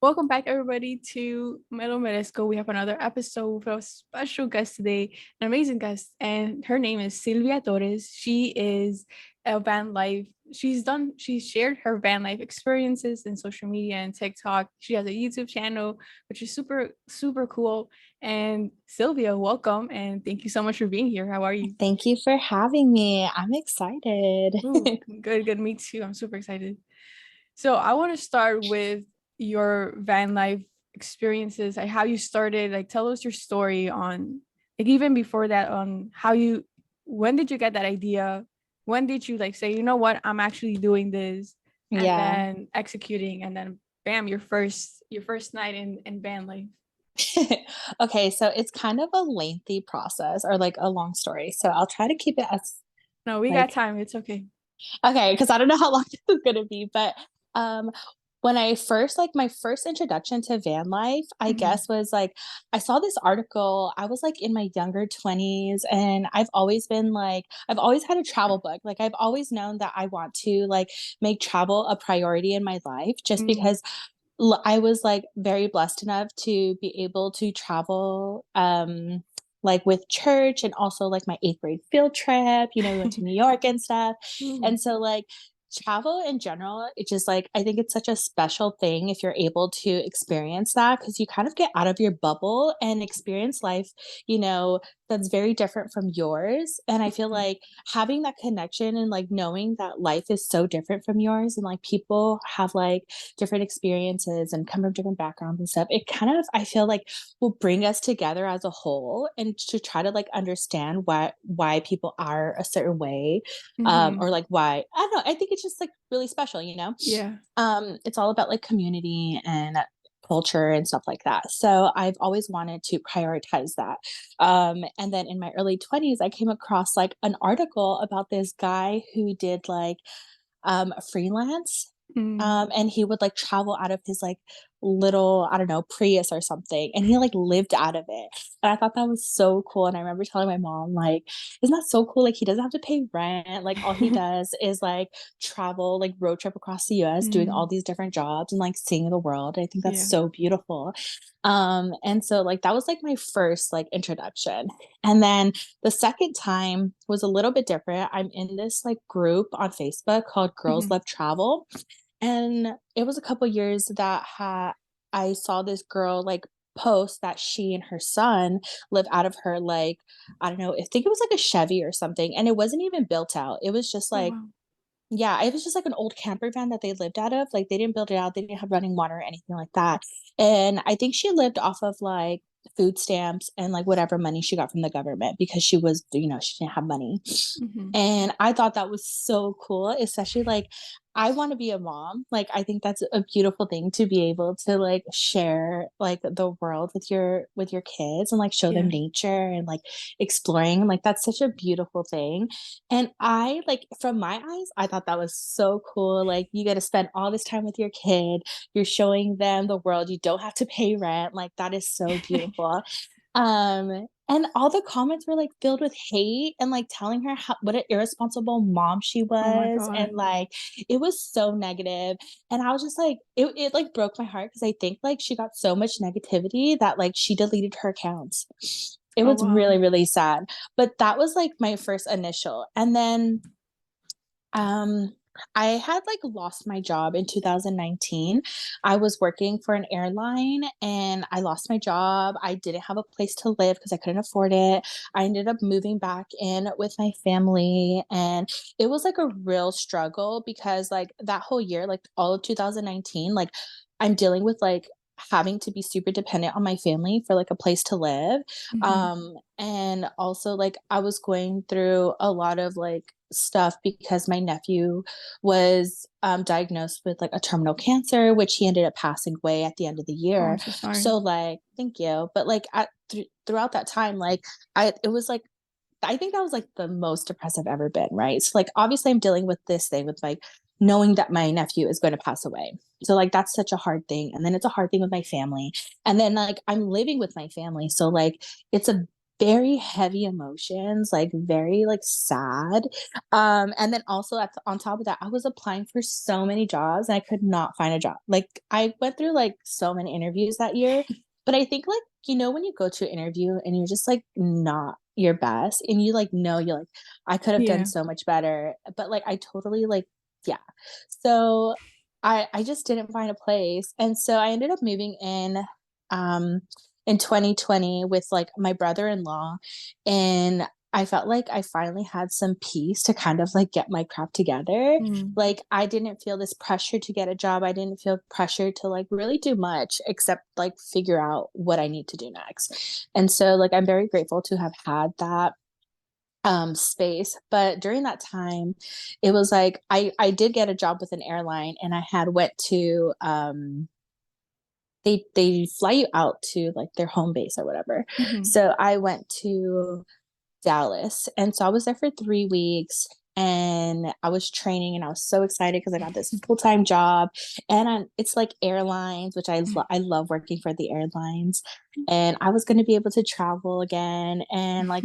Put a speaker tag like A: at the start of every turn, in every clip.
A: Welcome back, everybody, to Melo Meresco. We have another episode with a special guest today, an amazing guest, and her name is Sylvia Torres. She is a van life. She's shared her van life experiences in social media and TikTok. She has a YouTube channel, which is super, super cool. And Sylvia, welcome, and thank you so much for being here. How are you?
B: Thank you for having me. I'm excited.
A: Ooh, good, good. Me too. I'm super excited. So I want to start with your van life experiences, like how you started, like tell us your story on like even before that on when did you get that idea? When did you like say, you know what, I'm actually doing this and
B: Yeah.
A: then executing and then bam, your first night in van life.
B: Okay, so it's kind of a lengthy process or like a long story. So I'll try to keep it as
A: No, we got
B: like
A: time. It's okay.
B: okay, because I don't know how long this is gonna be, but um when I first like my first introduction to van life, I
A: Mhm.
B: guess was like I saw this article. I was like in my younger 20s and I've always had a travel book. Like I've always known that I want to like make travel a priority in my life just
A: Mm.
B: because I was like very blessed enough to be able to travel like with church and also like my 8th grade field trip, we went to New York and stuff.
A: Ooh.
B: And so like travel in general, it just like I think it's such a special thing if you're able to experience that because you kind of get out of your bubble and experience life, you know, that's very different from yours. And I feel
A: Mhm.
B: like having that connection and like knowing that life is so different from yours and like people have like different experiences and come from different backgrounds and stuff, it kind of I feel like will bring us together as a whole and to try to like understand why people are a certain way,
A: Mhm.
B: or like why I don't know. I think it's just like really special, you know.
A: Yeah.
B: It's all about like community and culture and stuff like that. So I've always wanted to prioritize that. And then in my early 20s, I came across like an article about this guy who did like freelance.
A: Mm.
B: And he would like travel out of his like little, I don't know, Prius or something. And he like lived out of it. And I thought that was so cool. And I remember telling my mom, like, isn't that so cool? Like he doesn't have to pay rent. Like all he does is like travel, like road trip across the US, doing all
A: Mm.
B: these different jobs and like seeing the world. I think that's
A: Yeah.
B: so beautiful. And so like that was like my first like introduction. And then the second time was a little bit different. I'm in this like group on Facebook called Girls
A: Mhm.
B: Love Travel. And it was a couple years that I saw this girl like post that she and her son live out of her like I don't know, I think it was like a Chevy or something, and it wasn't even built out. It was just
A: Oh
B: like
A: wow.
B: yeah, it was just like an old camper van that they lived out of. Like they didn't build it out, they didn't have running water or anything like that. And I think she lived off of like food stamps and like whatever money she got from the government because she was, she didn't have money.
A: Mhm.
B: And I thought that was so cool, especially like I want to be a mom. Like I think that's a beautiful thing to be able to like share like the world with your kids and like show them
A: Yeah.
B: nature and like exploring. Like that's such a beautiful thing. And I like from my eyes, I thought that was so cool. Like you get to spend all this time with your kid. You're showing them the world. You don't have to pay rent. Like that is so beautiful. And all the comments were like filled with hate and like telling her what an irresponsible mom she
A: Oh my
B: was.
A: God.
B: And like it was so negative. And I was just like, it like broke my heart because I think like she got so much negativity that like she deleted her accounts. It
A: Oh
B: was
A: wow.
B: really, really sad. But that was like my first initial. And then um, I had like lost my job in 2019. I was working for an airline and I lost my job. I didn't have a place to live because I couldn't afford it. I ended up moving back in with my family and it was like a real struggle because like that whole year, like all of 2019, like I'm dealing with like having to be super dependent on my family for like a place to live.
A: Mhm.
B: And also like I was going through a lot of like stuff because my nephew was diagnosed with like a terminal cancer, which he ended up passing away at the end of the
A: Oh, I'm
B: year.
A: so sorry.
B: So like, thank you. But like throughout that time, like it was like I think that was like the most depressed I've ever been, right? So like obviously I'm dealing with this thing with like knowing that my nephew is going to pass away. So like that's such a hard thing. And then it's a hard thing with my family. And then like I'm living with my family. So like it's a very heavy emotions, like very like sad. And then also on top of that, I was applying for so many jobs and I could not find a job. Like I went through like so many interviews that year, but I think like, when you go to an interview and you're just like not your best and you like know you're like, I could have done
A: Yeah.
B: so much better. But like I totally like, yeah. So I just didn't find a place. And so I ended up moving um in 2020 with like my brother-in-law, and I felt like I finally had some peace to kind of like get my crap together.
A: Mm.
B: Like I didn't feel this pressure to get a job. I didn't feel pressure to like really do much except like figure out what I need to do next. And so like I'm very grateful to have had that space. But during that time, it was like I did get a job with an airline, and I had went to they fly you out to like their home base or whatever.
A: Mhm.
B: So I went to Dallas, and so I was there for 3 weeks. And I was training, and I was so excited because I got this full time job, and it's like airlines, which I love working for the airlines, and I was going to be able to travel again, and like,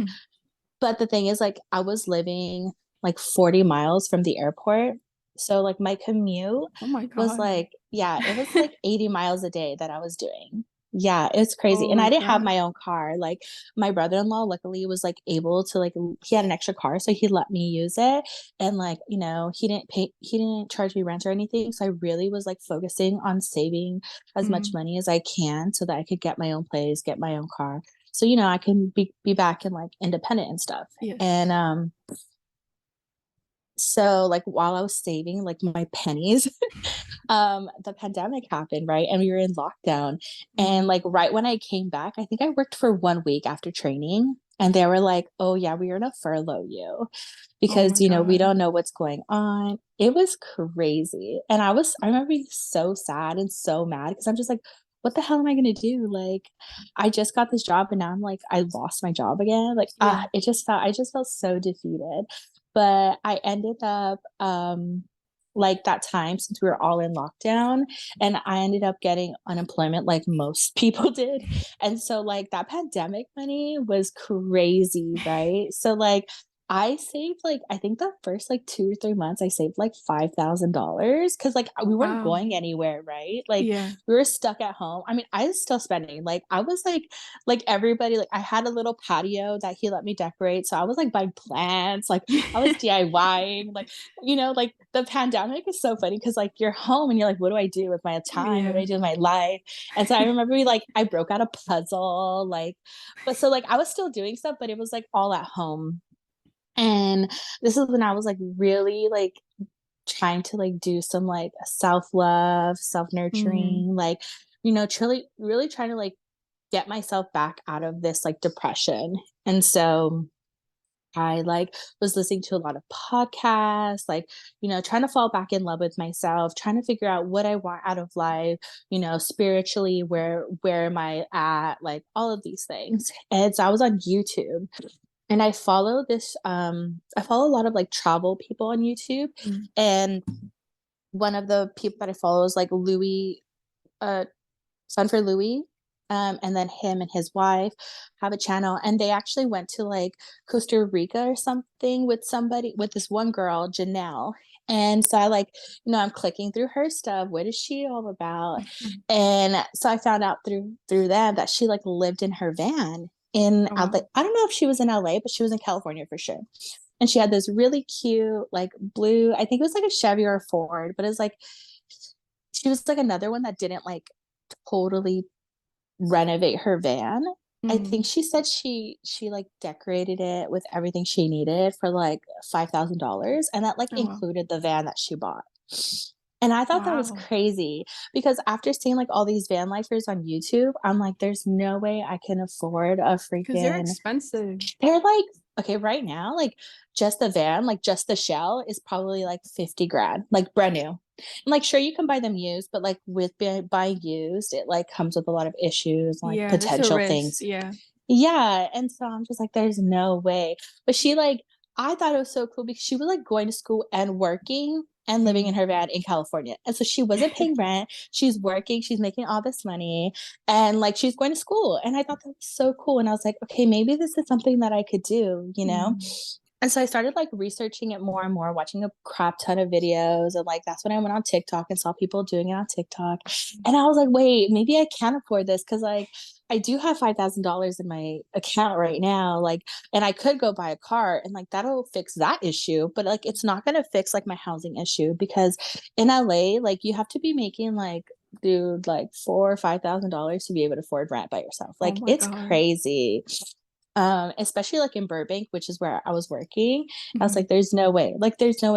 B: but the thing is, like, I was living like 40 miles from the airport. So, like, my commute
A: Oh my
B: was
A: God.
B: like, yeah, it was like 80 miles a day that I was doing. Yeah, it's crazy.
A: Oh
B: And
A: my
B: I didn't have
A: God.
B: my own car. Like, my brother-in-law luckily was like able to like he had an extra car, so he let me use it. And like, he didn't charge me rent or anything. So I really was like focusing on saving as much
A: Mm.
B: money as I can so that I could get my own place, get my own car. So, I can be back and like independent and stuff. And
A: Yes.
B: so like while I was saving like my pennies, the pandemic happened, right? And we were in lockdown. And
A: Mm.
B: like right when I came back, I think I worked for 1 week after training. And they were like, oh yeah, we are gonna furlough you
A: Oh
B: because
A: my
B: we
A: God.
B: don't know what's going on. It was crazy. And I remember being so sad and so mad because I'm just like, what the hell am I gonna do? Like I just got this job and now I'm like, I lost my job again. Like,
A: Yeah.
B: I just felt so defeated. But I ended up like that time since we were all in lockdown, and I ended up getting unemployment like most people did. And so like that pandemic money was crazy, right? So like I saved like I think the first like 2 or 3 months I saved like $5,000 because like we weren't
A: Wow.
B: going anywhere, right? Like
A: Yeah.
B: we were stuck at home. I mean, I was still spending. Like I was like everybody, like I had a little patio that he let me decorate. So I was like buying plants, like I was DIYing, like like the pandemic is so funny because like you're home and you're like, what do I do with my time? What do
A: Yeah.
B: I do with my life? And so I remember like I broke out a puzzle, like, but so like I was still doing stuff, but it was like all at home. And this is when I was like really like trying to like do some like self-love,
A: Mm.
B: self-nurturing, like, truly really trying to like get myself back out of this like depression. And so I like was listening to a lot of podcasts, like, trying to fall back in love with myself, trying to figure out what I want out of life, spiritually, where am I at, like all of these things. And so I was on YouTube, and I follow a lot of like travel people on YouTube.
A: Mm.
B: And one of the people that I follow is like Louis, uh Fun for Louis. And then him and his wife have a channel, and they actually went to like Costa Rica or something with with this one girl, Janelle. And so I like, I'm clicking through her stuff. What is she all about? And so I found out through them that she like lived in her van in
A: Oh
B: LA.
A: wow.
B: I don't know if she was in LA, but she was in California for sure. And she had this really cute, like blue, I think it was like a Chevy or a Ford, but it's like she was like another one that didn't like totally renovate her van. I think
A: Mm.
B: she said she like decorated it with everything she needed for like $5,000, and that like
A: Oh wow.
B: included the van that she bought. And I thought that was
A: Wow.
B: crazy because after seeing like all these van lifers on YouTube, I'm like, there's no way I can afford a
A: Because they're
B: freaking.
A: expensive.
B: They're like, okay, right now, like just the van, like just the shell is probably like 50 grand, like brand new. And like, sure, you can buy them used, but like with buying used, it like comes with a lot of issues, like
A: Yeah, that's a
B: potential
A: risk.
B: things.
A: Yeah.
B: Yeah. And so I'm just like, there's no way. But she like, I thought it was so cool because she was like going to school and working. and living in
A: Mm.
B: her van in California. And so she wasn't paying rent. She's working, she's making all this money, and like she's going to school. And I thought that was so cool. And I was like, okay, maybe this is something that I could do, you know?
A: Mm.
B: And so I started like researching it more and more, watching a crap ton of videos. And like that's when I went on TikTok and saw people doing it on TikTok. And I was like, wait, maybe I can afford this because like I do have $5,000 in my account right now. Like, and I could go buy a car and like that'll fix that issue. But like it's not gonna fix like my housing issue because in LA, like you have to be making like dude like $4 or $5,000 to be able to afford rent by yourself.
A: Oh
B: Like
A: my
B: it's
A: God.
B: crazy, especially like in Burbank, which is where I was working. I was
A: Mhm.
B: like, there's no way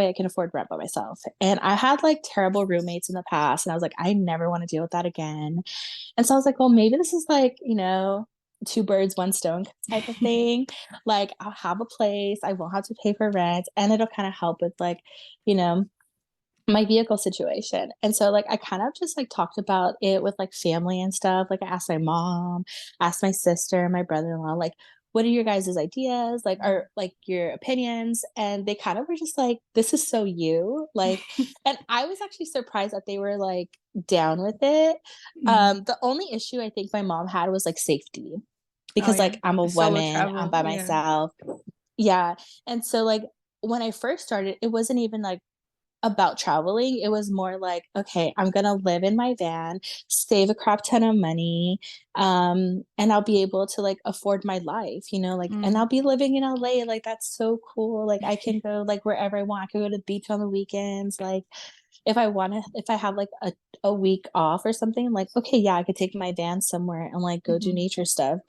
B: I can afford rent by myself. And I had like terrible roommates in the past, and I was like, I never want to deal with that again. And so I was like, well, maybe this is like, you know, two birds, one stone type of thing. Like, I'll have a place, I won't have to pay for rent, and it'll kind of help with like, you know, my vehicle situation. And so like I kind of just like talked about it with like family and stuff. Like I asked my mom, asked my sister, my brother-in-law, like, what are your guys' ideas? Like are like your opinions? And they kind of were just like, this is so you. Like, and I was actually surprised that they were like down with it.
A: Mhm.
B: The only issue I think my mom had was like safety.
A: Oh
B: Because
A: yeah.
B: like I'm a
A: Solo
B: woman, I'm
A: travel.
B: by
A: Yeah.
B: myself. Yeah. And so like when I first started, it wasn't even like about traveling. It was more like, okay, I'm gonna live in my van, save a crap ton of money, and I'll be able to like afford my life, you know, like, and I'll
A: Mm.
B: be living in LA. Like that's so cool. Like I can go like wherever I want. I can go to the beach on the weekends. Like if I want to, if I have like a week off or something, like, okay, yeah, I could take my van somewhere and like go do
A: Mhm.
B: nature stuff.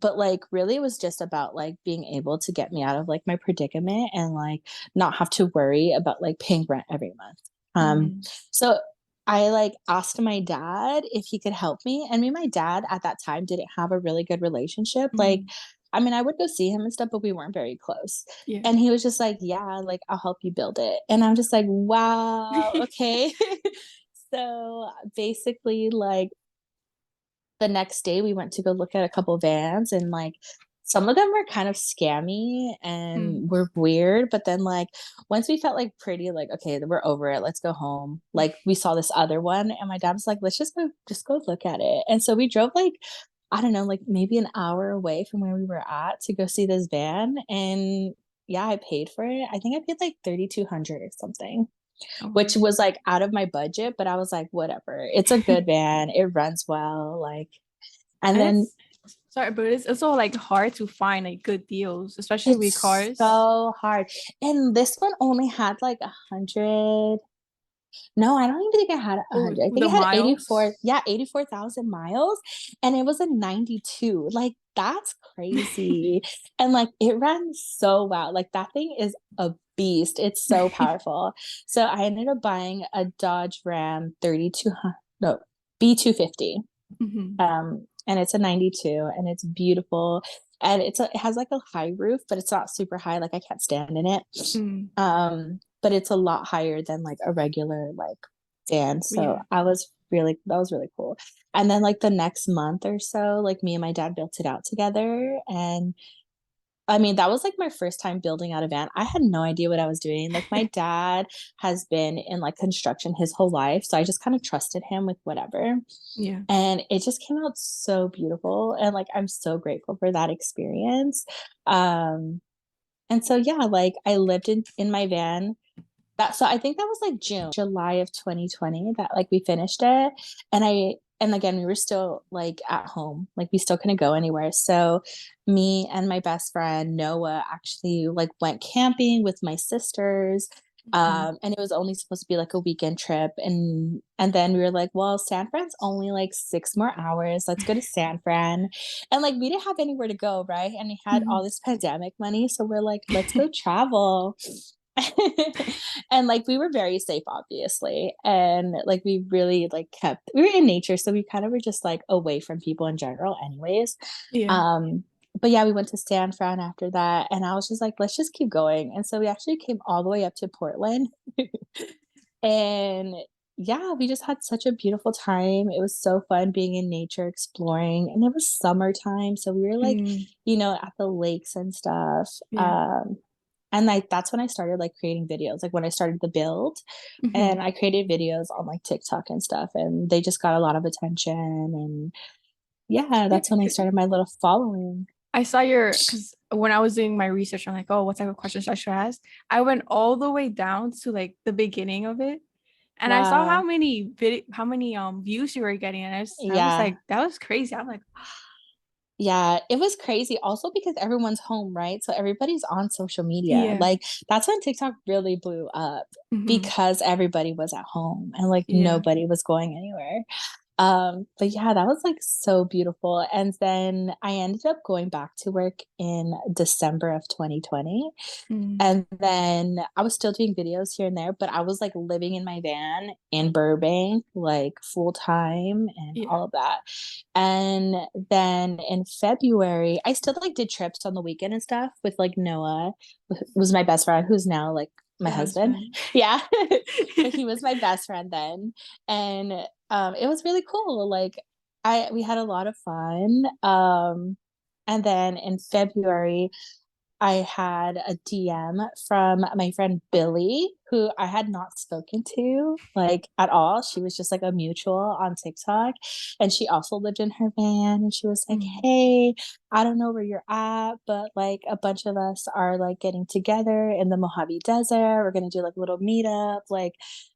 B: But like really it was just about like being able to get me out of like my predicament and like not have to worry about like paying rent every month.
A: Mm.
B: So I like asked my dad if he could help me. And me and my dad at that time didn't have a really good relationship. Like,
A: Mm.
B: I mean, I would go see him and stuff, but we weren't very close.
A: Yeah.
B: And he was just like, yeah, like I'll help you build it. And I'm just like, wow, okay. So basically, like the next day we went to go look at a couple vans, and like some of them were kind of scammy
A: Mm.
B: and were weird, but then like once we felt like pretty like okay, we're over it, let's go home, like we saw this other one and my dad was like, let's just go look at it. And so we drove like I don't know, like maybe an hour away from where we were at to go see this van. And yeah, I paid for it. I think I paid like 3,200 or something,
A: Oh.
B: which was like out of my budget, but I was like, whatever. It's a good van. It runs well. Like, and
A: And
B: then
A: it's sorry, but it's also like hard to find like good deals, especially with
B: it's
A: cars.
B: so hard. And this one only had like 100. No, I don't even think it had
A: Oh,
B: 100. I think
A: the
B: it had 84.
A: miles.
B: Yeah, 84,000 miles. And it was a 92. Like, that's crazy. And like, it ran so well. Like, that thing is a beast. It's so powerful. So I ended up buying a Dodge Ram 3200, no, B250.
A: Mhm.
B: And it's a 92 and it's beautiful. And it has like a high roof, but it's not super high. Like, I can't stand in it.
A: Mm.
B: But it's a lot higher than like a regular like van. So
A: Yeah.
B: that was really cool. And then like the next month or so, like me and my dad built it out together. And I mean, that was like my first time building out a van. I had no idea what I was doing. Like my dad has been in like construction his whole life. So I just kind of trusted him with whatever.
A: Yeah.
B: And it just came out so beautiful. And like I'm so grateful for that experience. Um, and so yeah, like I lived in my van that so I think that was like June, July of 2020 that like we finished it. And again we were still like at home. Like we still couldn't go anywhere. So me and my best friend Noah actually like went camping with my sisters.
A: Mhm.
B: And it was only supposed to be like a weekend trip. And then we were like, well, San Fran's only like 6 more hours. Let's go to San Fran. And like we didn't have anywhere to go, right? And we had all
A: Mhm.
B: this pandemic money. So we're like, let's go travel. And like we were very safe obviously, and like we really like kept we were in nature, so we kind of were just like away from people in general anyways.
A: Yeah.
B: um but yeah, we went to San Fran after that, and I was just like, let's just keep going. And so we actually came all the way up to Portland. And yeah, we just had such a beautiful time. It was so fun being in nature, exploring, and it was summertime, so we were like,
A: Mm.
B: you know, at the lakes and stuff.
A: Yeah.
B: And like that's when I started like creating videos, like when I started the build, and
A: Mhm.
B: I created videos on like TikTok and stuff, and they just got a lot of attention. And yeah,
A: Yeah,
B: that's when I started my little following.
A: I saw your because when I was doing my research, I'm like, oh, what type of questions I should ask? I went all the way down to like the beginning of it, and I saw how
B: Wow.
A: many how many views you were getting, and I was
B: Yeah.
A: like, that was crazy. I'm like,
B: Yeah, it was crazy also because everyone's home, right? So everybody's on social media.
A: yeah,
B: Like that's when TikTok really blew up
A: hmm,
B: because everybody was at home and like
A: yeah,
B: nobody was going anywhere. But yeah, that was like so beautiful. And then I ended up going back to work in December of 2020.
A: mm,
B: And then I was still doing videos here and there, but I was like living in my van in Burbank, like full time and
A: yeah,
B: all of that. And then in February, I still like did trips on the weekend and stuff with like Noah, was my best friend, who's now like my
A: your
B: husband.
A: husband.
B: Yeah. But he was my best friend then. And it was really cool. Like we had a lot of fun. And then in February, I had a DM from my friend Billy, who I had not spoken to like at all. She was just like a mutual on TikTok. And she also lived in her van. And she was like,
A: Mm,
B: hey, I don't know where you're at, but like a bunch of us are like getting together in the Mojave Desert. We're going to do like a little meetup, like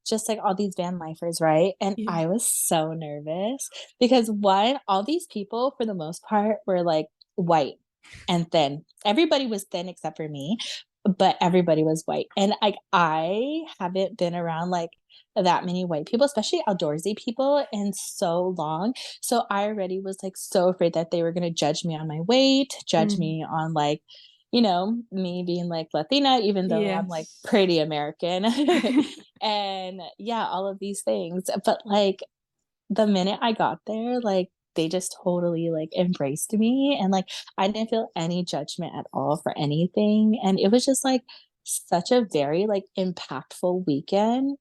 B: just like all these van lifers, right? And
A: yeah,
B: I was so nervous because one, all these people for the most part were like white and thin. Everybody was thin except for me, but everybody was white. And like I haven't been around like that many white people, especially outdoorsy people, in so long. So I already was like so afraid that they were gonna judge me on my weight, judge
A: mm,
B: me on like, me being like Latina, even though I'm like
A: yes.
B: pretty American. And yeah, all of these things. But like the minute I got there, like they just totally like embraced me, and like I didn't feel any judgment at all for anything. And it was just like such a very like impactful weekend.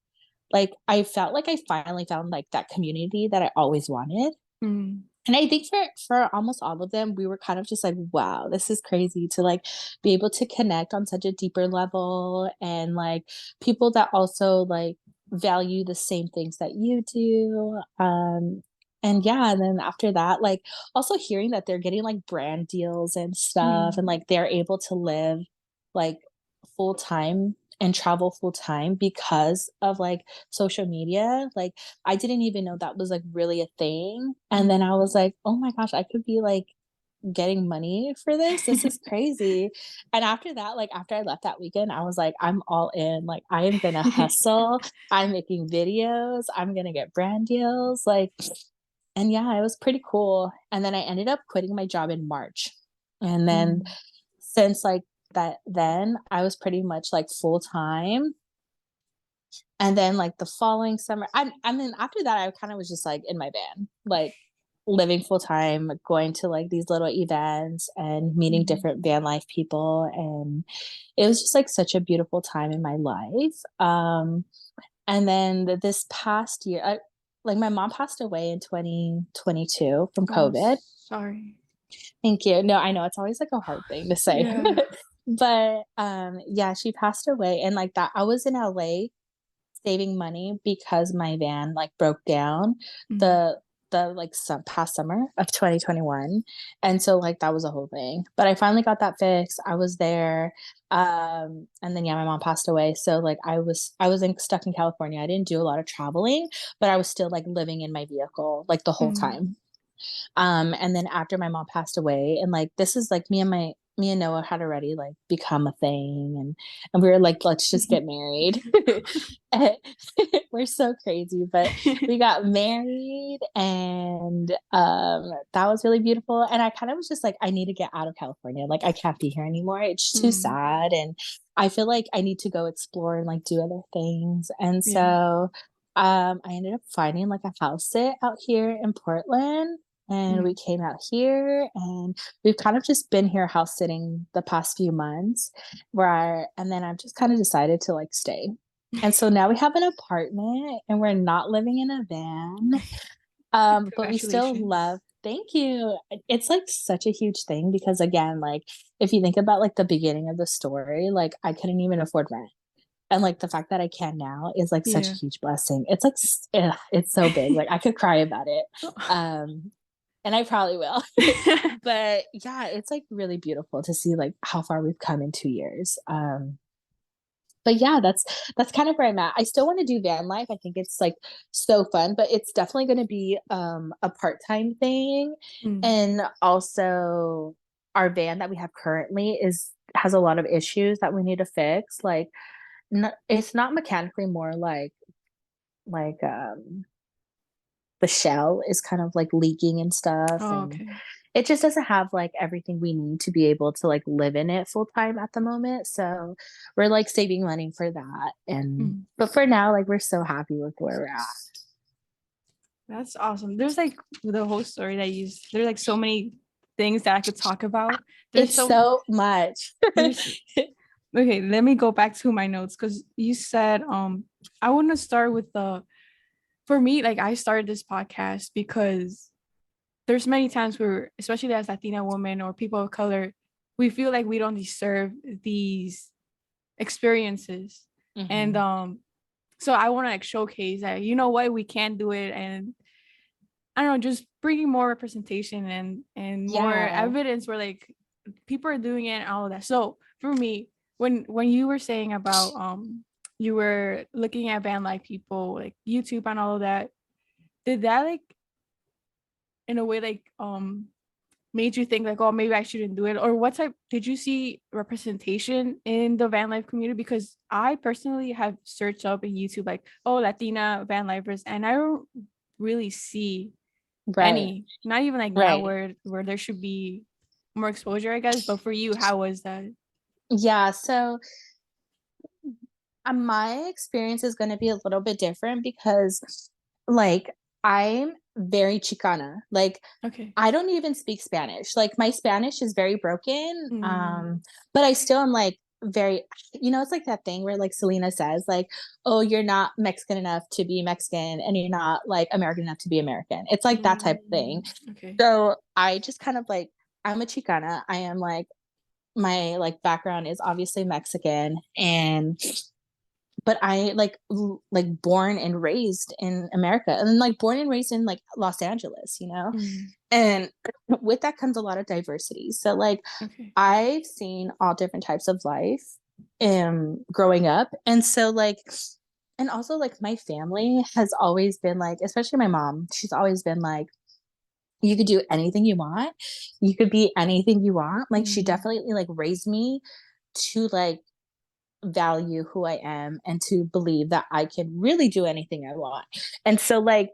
B: Like I felt like I finally found like that community that I always wanted.
A: Mm,
B: And I think for almost all of them, we were kind of just like, wow, this is crazy to like be able to connect on such a deeper level, and like people that also like value the same things that you do. And yeah, and then after that, like also hearing that they're getting like brand deals and stuff,
A: mm,
B: and like they're able to live like full time and travel full time because of like social media. Like I didn't even know that was like really a thing. And then I
A: mm.
B: was like, oh my gosh, I could be like getting money for this. This is crazy. And after that, like after I left that weekend, I was like, I'm all in. Like I am gonna hustle. I'm making videos. I'm gonna get brand deals. Like, and yeah, it was pretty cool. And then I ended up quitting my job in March. And then
A: Mm,
B: since like that, then I was pretty much like full time. And then like the following summer, I mean, after that, I kind of was just like in my van, like living full time, going to like these little events and meeting
A: mm,
B: different van life people. And it was just like such a beautiful time in my life. And then this past year, like my mom passed away in 2022 from
A: oh,
B: COVID.
A: sorry.
B: Thank you. No, I know it's always like a hard thing to say.
A: Yeah.
B: But yeah, she passed away, and like that I was in LA saving money because my van like broke down
A: Mm,
B: the like some past summer of 2021. And so like that was a whole thing, but I finally got that fixed. I was there. And then yeah, my mom passed away, so like stuck in California. I didn't do a lot of traveling, but I was still like living in my vehicle like the whole
A: mm.
B: time. And then after my mom passed away, and like this is like me and Noah had already like become a thing, and we were like, let's just get married. We're so crazy, but we got married, and that was really beautiful. And I kind of was just like, I need to get out of California. Like I can't be here anymore. It's too
A: Mm,
B: sad, and I feel like I need to go explore and like do other things. And
A: yeah.
B: so I ended up finding like a house sit out here in Portland, and we
A: Mm,
B: came out here, and we've kind of just been here house sitting the past few months, and then I've just kind of decided to like stay. And so now we have an apartment, and we're not living in a van. But we still love,
A: congratulations.
B: Thank you. It's like such a huge thing because again, like if you think about like the beginning of the story, like I couldn't even afford rent. And like the fact that I can now is like such a
A: Yeah.
B: huge blessing. It's like it's so big. Like I could cry about it. Um and I probably will. But yeah, it's like really beautiful to see like how far we've come in 2 years. But yeah, that's kind of where I'm at. I still want to do van life. I think it's like so fun, but it's definitely going to be a part-time thing.
A: Mm.
B: And also our van that we have currently is has a lot of issues that we need to fix. Like it's not mechanically, more like the shell is kind of like leaking and stuff,
A: Oh,
B: and
A: okay.
B: it just doesn't have like everything we need to be able to like live in it full time at the moment. So we're like saving money for that. And
A: Mm.
B: but for now, like we're so happy with where we're at.
A: That's awesome. There's like the whole story that you, there's like so many things that I could talk about. There's
B: It's
A: so,
B: so much.
A: there's, okay, let me go back to my notes because you said, I want to start with the, for me, like I started this podcast because there's many times where, especially as Latina women or people of color, we feel like we don't deserve these experiences. And
B: Hmm.
A: so I want to like showcase that, you know what, we can do it. And I don't know, just bringing more representation and more
B: Yeah.
A: evidence where like people are doing it and all of that. So for me, when you were saying about you were looking at band like people like YouTube and all of that, did that like in a way like made you think like, oh, maybe I shouldn't do it? Or what type did you see representation in the van life community? Because I personally have searched up in YouTube like, oh, Latina van lifers, and I don't really see
B: Right.
A: any, not even like now
B: Right.
A: where there should be more exposure, I guess. But for you, how was that?
B: Yeah. So my experience is going to be a little bit different because like I'm very Chicana. Like
A: Okay.
B: I don't even speak Spanish. Like my Spanish is very broken.
A: Mm,
B: But I still am like very, it's like that thing where like Selena says, like, oh, you're not Mexican enough to be Mexican and you're not like American enough to be American. It's like that type of thing.
A: okay.
B: So I just kind of like I'm a Chicana. I am like my like background is obviously Mexican, and but I like born and raised in America, and then like born and raised in like Los Angeles.
A: Mm,
B: And with that comes a lot of diversity. So like
A: okay.
B: I've seen all different types of life growing up. And so like and also like my family has always been like, especially my mom, she's always been like, you could do anything you want. You could be anything you want. Like she
A: Mm,
B: definitely like raised me to like value who I am and to believe that I can really do anything I want. And so like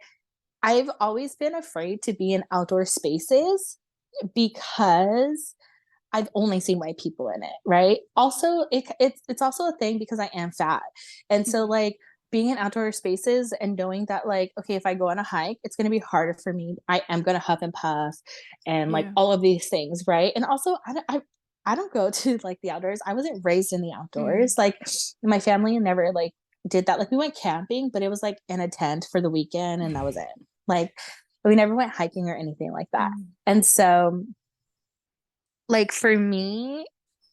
B: I've always been afraid to be in outdoor spaces because I've only seen white people in it, right? Also, it's also a thing because I am fat. And so
A: mm,
B: like being in outdoor spaces and knowing that like okay, if I go on a hike, it's going to be harder for me. I am going to huff and puff and like
A: yeah.
B: all of these things, right? And also I don't go to like the outdoors. I wasn't raised in the
A: Mm,
B: outdoors. Like my family never like did that. Like we went camping, but it was like in a tent for the weekend and that was it. Like we never went hiking or anything like that.
A: mm,
B: And so like for me,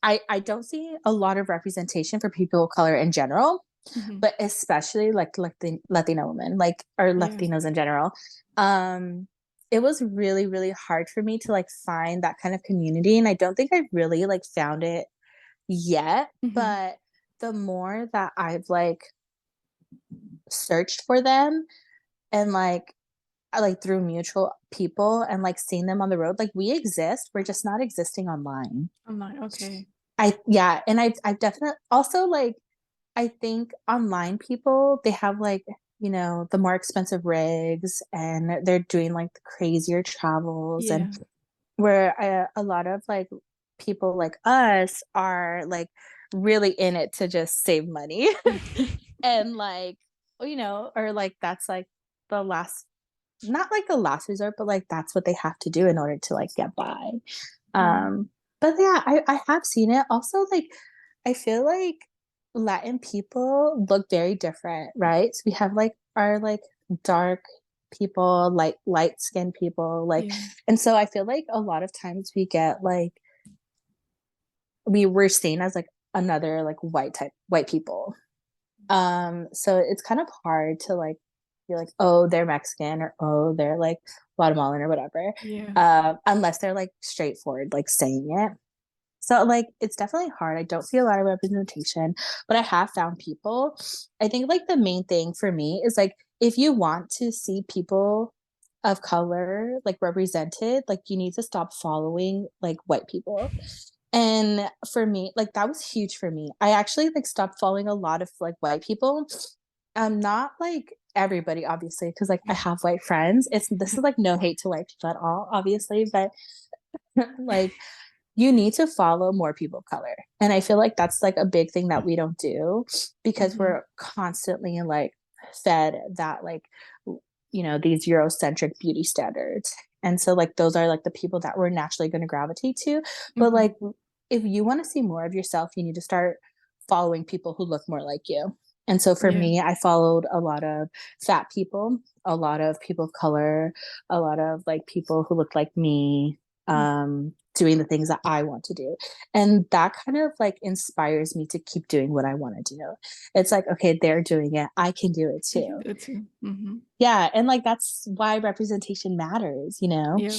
B: I don't see a lot of representation for people of color in general,
A: mhm,
B: but especially like Latino women, like or
A: yeah.
B: Latinos in general. Um, it was really, really hard for me to like find that kind of community. And I don't think I really like found it yet.
A: Mhm,
B: But the more that I've like searched for them and like like through mutual people and like seeing them on the road, like we exist, we're just not existing online.
A: I'm not okay.
B: Yeah, and I've definitely also like I think online people they have like the more expensive rigs and they're doing like the crazier travels, and
A: Yeah.
B: where a lot of like people like us are like really in it to just save money and like or like that's like the last, not like the last resort, but like that's what they have to do in order to like get by.
A: Mm,
B: um but yeah, I have seen it also. Like I feel like Latin people look very different, right? So we have like our like dark people, like light skinned people, like,
A: Yeah.
B: and so I feel like a lot of times we get like we were seen as like another like white people. So it's kind of hard to like be like, oh, they're Mexican, or oh, they're like Guatemalan or whatever.
A: Yeah.
B: Unless they're like straightforward, like saying it. So like it's definitely hard. I don't see a lot of representation, but I have found people. I think like the main thing for me is like if you want to see people of color like represented, like you need to stop following like white people. And for me, like that was huge for me. I actually like stopped following a lot of like white people. Not like everybody, obviously, because like I have white friends. It's this is like no hate to white people at all, obviously, but like you need to follow more people of color. And I feel like that's like a big thing that we don't do because
A: Mm-hmm.
B: we're constantly like fed that like these Eurocentric beauty standards. And so like those are like the people that we're naturally going to gravitate to. But
A: Mm-hmm.
B: like if you want to see more of yourself, you need to start following people who look more like you. And so for
A: Yeah.
B: me, I followed a lot of fat people, a lot of people of color, a lot of like people who looked like me, doing the things that I want to do. And that kind of like inspires me to keep doing what I want to do. It's like, okay, they're doing it. I can do it
A: I can
B: too.
A: do it too. Mm-hmm.
B: Yeah. And like that's why representation matters, you know?
A: Yeah.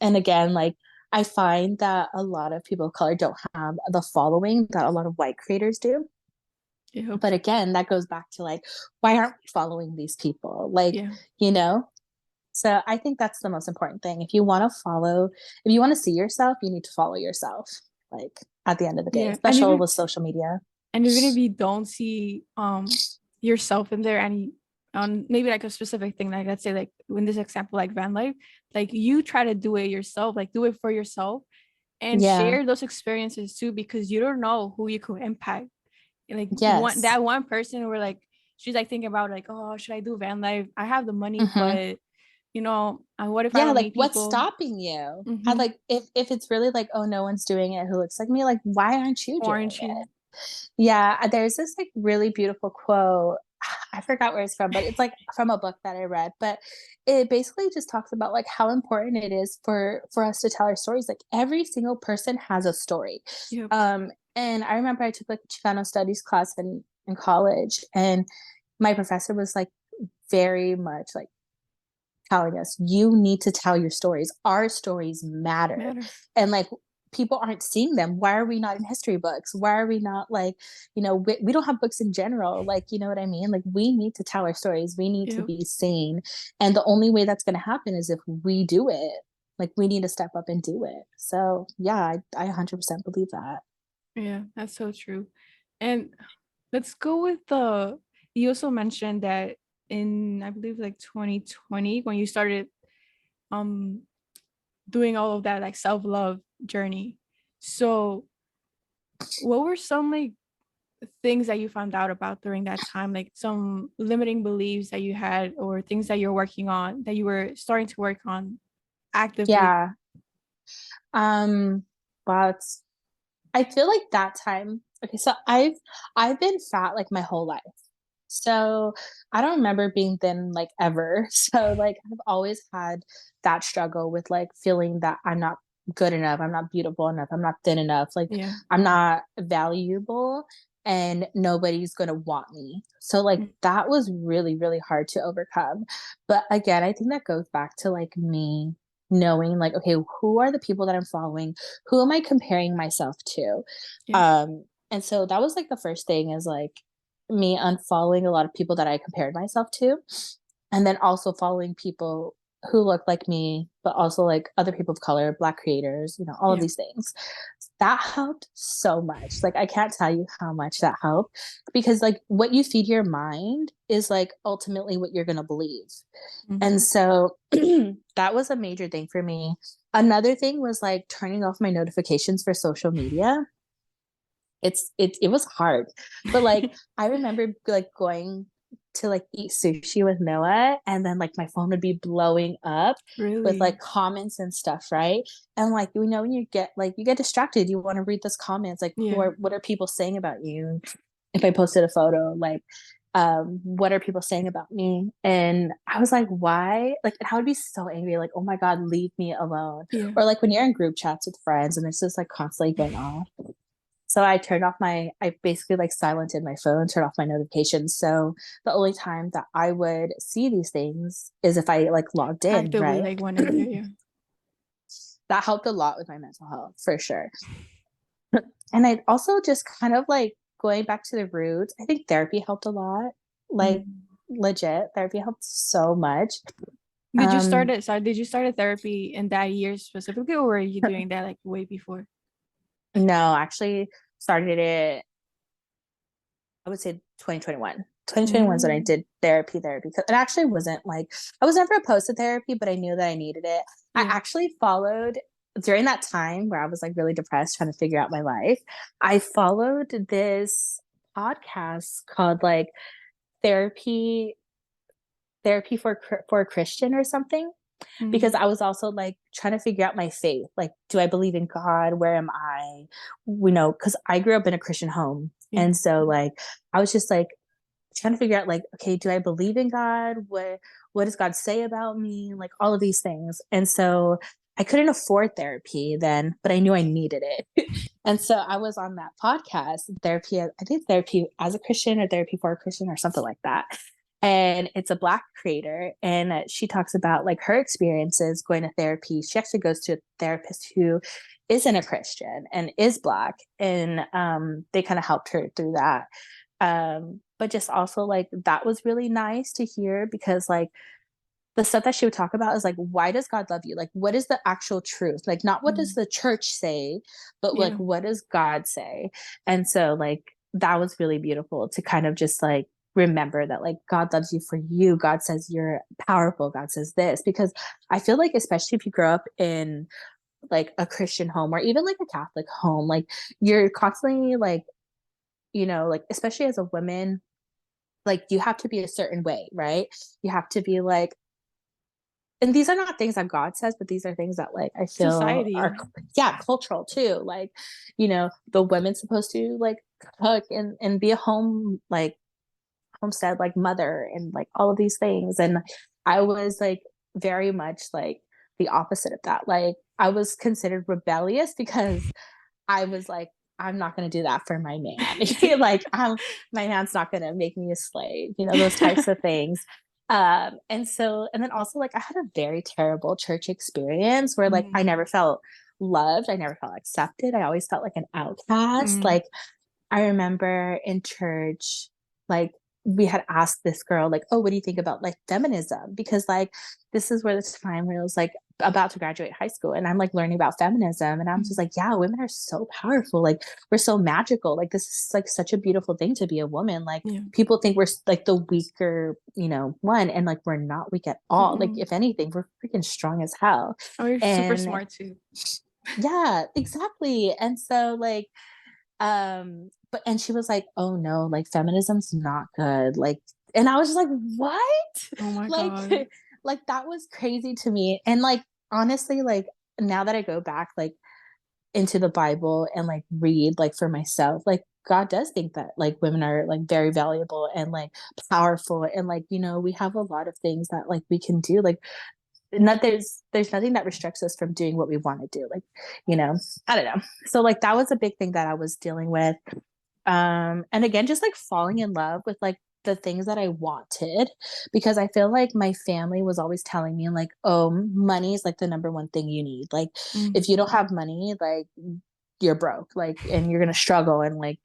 B: And again, like I find that a lot of people of color don't have the following that a lot of white creators do.
A: Yep.
B: But again, that goes back to like, why aren't we following these people? Like,
A: Yeah.
B: you know, so I think that's the most important thing. If you want to follow, if you want to see yourself, you need to follow yourself. Like at the end of the day,
A: Yeah. And
B: especially with social media.
A: even if you don't see yourself in there, and on maybe like a specific thing, like let's say like in this example like van life, like you try to do it yourself, like do it for yourself and
B: Yeah.
A: share those experiences too, because you don't know who you could impact. Like
B: Yes.
A: that one person where like she's like thinking about like, oh, should I do van life? I have the money,
B: Mm-hmm.
A: but what if I
B: Yeah.
A: don't
B: Like
A: meet
B: what's
A: people?
B: stopping you? I
A: Mm-hmm.
B: like if it's really like, oh, no one's doing it who looks like me, like why aren't you
A: Or
B: doing
A: aren't you?
B: it? Yeah. There's this like really beautiful quote. I forgot where it's from, but it's like from a book that I read. But it basically just talks about like how important it is for us to tell our stories. Like every single person has a story.
A: Yep.
B: And I remember I took like a Chicano studies class in college, and my professor was like very much like telling us, you need to tell your stories. Our stories matter.
A: Matter.
B: And like people aren't seeing them. Why are we not in history books? Why are we not like, we don't have books in general. Like, you know what I mean? Like we need to tell our stories. We need to
A: Yep.
B: be seen. And the only way that's going to happen is if we do it. Like we need to step up and do it. So yeah, I 100% believe that.
A: Yeah, that's so true. And let's go with you also mentioned that in, I believe, like 2020, when you started um doing all of that like self-love journey. So what were some like things that you found out about during that time, like some limiting beliefs that you had or things that you're working on, that you were starting to work on actively?
B: Yeah. Um, but I feel like that time. Okay, so I've been fat like my whole life. So I don't remember being thin like ever. So like I've always had that struggle with like feeling that I'm not good enough, I'm not beautiful enough, I'm not thin enough, like
A: Yeah.
B: I'm not valuable and nobody's gonna want me. So like
A: Mm.
B: that was really, really hard to overcome. But again, I think that goes back to like me knowing like, okay, who are the people that I'm following? Who am I comparing myself to?
A: Yeah.
B: And so that was like the first thing is like me unfollowing a lot of people that I compared myself to, and then also following people who look like me, but also like other people of color, Black creators, all of
A: Yeah.
B: these things. That helped so much. Like, I can't tell you how much that helped because, like, what you feed your mind is like ultimately what you're going to believe. And
A: Mm-hmm.
B: so that was a major thing for me. Another thing was like turning off my notifications for social media. It was hard, but like I remember like going to like eat sushi with Noah, and then like my phone would be blowing up with
A: Really?
B: like comments and stuff, right? And like when you get distracted, you want to read those comments, like
A: Yeah.
B: what are people saying about you? If I posted a photo, like What are people saying about me? And I was like, why? Like, and I would be so angry, like, oh my God, leave me alone.
A: Yeah.
B: Or like when you're in group chats with friends and it's just like constantly going off. So I basically like silenced my phone, turned off my notifications. So the only time that I would see these things is if I like logged in,
A: Actively
B: right?
A: like went in there. Yeah.
B: That helped a lot with my mental health for sure. And I also just kind of like going back to the roots, I think therapy helped a lot. Like
A: Mm.
B: legit, therapy helped so much.
A: Did you start
B: Um,
A: it? Sorry, did you start a therapy in that year specifically, or were you doing that like way before?
B: no, actually started it, I would say 2021. 2021 is when I
A: Mm.
B: did therapy. Because it actually wasn't like, I was never opposed to therapy, but I knew that I needed it. I
A: Yeah.
B: actually followed during that time where I was like really depressed, trying to figure out my life. I followed this podcast called like therapy therapy for a Christian or something, because
A: Mm.
B: I was also like trying to figure out my faith. Like, do I believe in God? Where am I? Because I grew up in a Christian home.
A: Yeah.
B: And so like I was just like trying to figure out like, okay, do I believe in God? What does God say about me? Like all of these things. And so I couldn't afford therapy then, but I knew I needed it. And so I was on that podcast, therapy, I think therapy as a Christian or therapy for a Christian or something like that. And it's a Black creator, and she talks about like her experiences going to therapy. She actually goes to a therapist who isn't a Christian and is Black, and they kind of helped her through that. But just also like that was really nice to hear, because like the stuff that she would talk about is like, why does God love you? Like, what is the actual truth? Like, not what does
A: Mm.
B: the church say, but like,
A: Yeah.
B: what does God say? And so, like, that was really beautiful to kind of just like remember that, like, God loves you for you. God says you're powerful. God says this. Because I feel like, especially if you grow up in like a Christian home or even like a Catholic home, like, you're constantly like, like, especially as a woman, like, you have to be a certain way, right? You have to be like, and these are not things that God says, but these are things that like I feel are,
A: Society.
B: yeah, cultural too. Like, the women's supposed to like cook and be a homestead like mother and like all of these things. And I was like very much like the opposite of that. Like, I was considered rebellious because I was like, I'm not going to do that for my man. Like, my man's not going to make me a slave, those types of things. And then also like I had a very terrible church experience where like I
A: Mm.
B: never felt loved. I never felt accepted. I always felt like an outcast.
A: Mm.
B: Like, I remember in church, like, we had asked this girl, like, oh, what do you think about like feminism? Because like this is where the time where I was like about to graduate high school and I'm like learning about feminism. And I'm just
A: Mm.
B: like, yeah, women are so powerful. Like, we're so magical. Like, this is like such a beautiful thing to be a woman. Like,
A: Yeah.
B: people think we're like the weaker, one, and like we're not weak at all. Like,
A: Mm-mm.
B: if anything, we're freaking strong as hell.
A: Oh, you're super
B: And
A: smart too.
B: yeah, exactly. And so like but and she was like, oh no, like feminism's not good, like, and I was just like, what?
A: Oh my
B: Like,
A: God.
B: like that was crazy to me. And like, honestly, like, now that I go back like into the Bible and like read like for myself, like, God does think that like women are like very valuable and like powerful, and like, we have a lot of things that like we can do, like, not there's nothing that restricts us from doing what we want to do, like, I don't know. So like that was a big thing that I was dealing with. And again, just like falling in love with like the things that I wanted, because I feel like my family was always telling me like, oh, money is like the number one thing you need, like,
A: Mm.
B: if you don't have money, like, you're broke, like, and you're gonna struggle, and like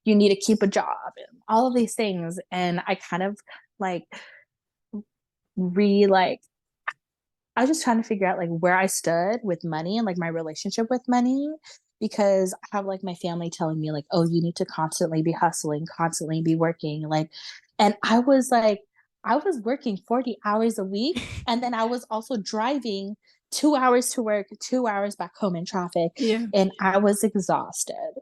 B: you need to keep a job and all of these things. And I kind of like like I was just trying to figure out like where I stood with money and like my relationship with money, because I have like my family telling me like, oh, you need to constantly be hustling, constantly be working. Like, and I was like, I was working 40 hours a week. And then I was also driving 2 hours to work, 2 hours back home in traffic.
A: Yeah.
B: And I was exhausted,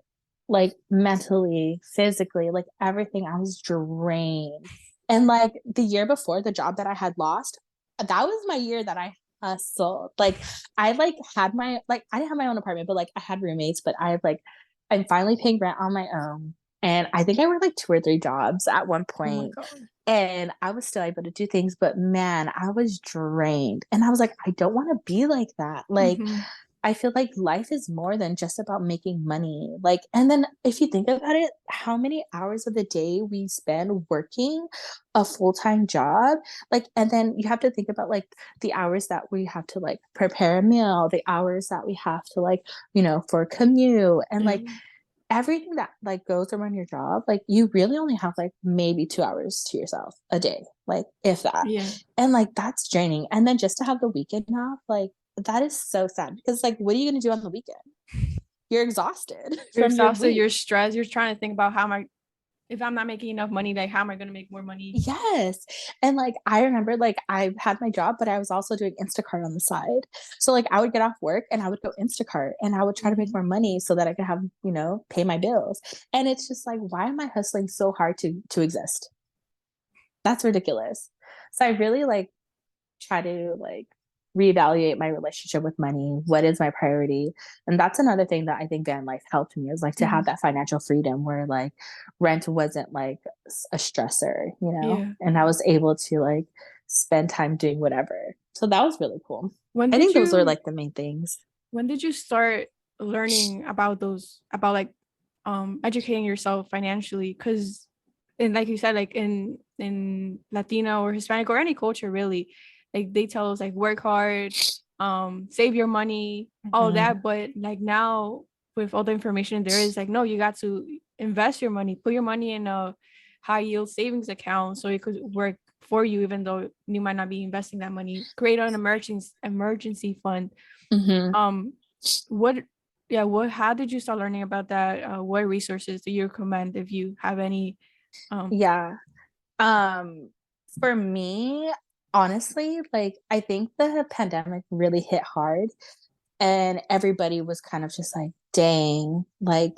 B: like mentally, physically, like everything. I was drained. And like the year before, the job that I had lost, that was my year that I hustled. Like, I like had my, like, I didn't have my own apartment, but like I had roommates, but I had like, I'm finally paying rent on my own. And I think I worked like 2 or 3 jobs at one
A: Oh my
B: point,
A: God.
B: and I was still able to do things, but man, I was drained. And I was like, I don't want to be like that. Like,
A: Mm-hmm.
B: I feel like life is more than just about making money. Like, and then if you think about it, how many hours of the day we spend working a full-time job, like, and then you have to think about like the hours that we have to like prepare a meal, the hours that we have to like, for commute, and
A: Yeah.
B: like everything that like goes around your job, like you really only have like maybe 2 hours to yourself a day, like if that.
A: Yeah.
B: And like that's draining. And then just to have the weekend off, like that is so sad because like what are you gonna do on the weekend? You're exhausted
A: You're
B: from your
A: exhausted,
B: week.
A: you're stressed, you're trying to think about how am I, if I'm not making enough money, like how am I gonna make more money?
B: Yes. And like I remember like I had my job, but I was also doing Instacart on the side. So like I would get off work and I would go Instacart and I would try to make
A: Mm-hmm.
B: more money so that I could have, pay my bills. And it's just like, why am I hustling so hard to exist? That's ridiculous. So I really like try to like reevaluate my relationship with money. What is my priority? And that's another thing that I think van life helped me, is like to
A: Mm-hmm.
B: have that financial freedom where like rent wasn't like a stressor,
A: Yeah.
B: and I was able to like spend time doing whatever. So that was really cool.
A: When
B: I
A: did
B: think those were
A: you
B: like the main things.
A: when did you start learning about those, about like educating yourself financially? Because, and like you said, like in Latino or Hispanic or any culture really, like they tell us like work hard, save your money, all of
B: Mhm.
A: that. But like now with all the information there is, like no, you got to invest your money, put your money in a high yield savings account so it could work for you, even though you might not be investing that money. Create an emergency fund.
B: Mhm.
A: um what, yeah, what, how did you start learning about that? What resources do you recommend if you have any? um
B: Yeah. Um, for me, honestly, like I think the pandemic really hit hard, and everybody was kind of just like, dang, like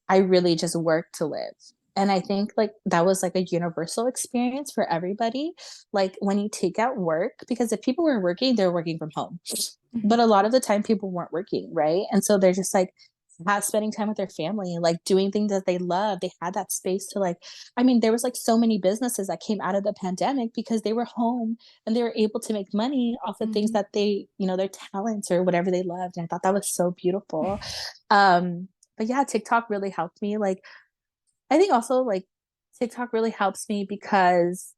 B: I really just work to live. And I think like that was like a universal experience for everybody. Like when you take out work, because if people were working, they're working from home.
A: mhm,
B: But a lot of the time people weren't working, right? And so they're just like spending time with their family, like doing things that they love. They had that space to like, I mean, there was like so many businesses that came out of the pandemic because they were home and they were able to make money off of things
A: mhm,
B: that they, their talents or whatever they loved. And I thought that was so beautiful. Um, but yeah, TikTok really helped me. Like, I think also like TikTok really helps me because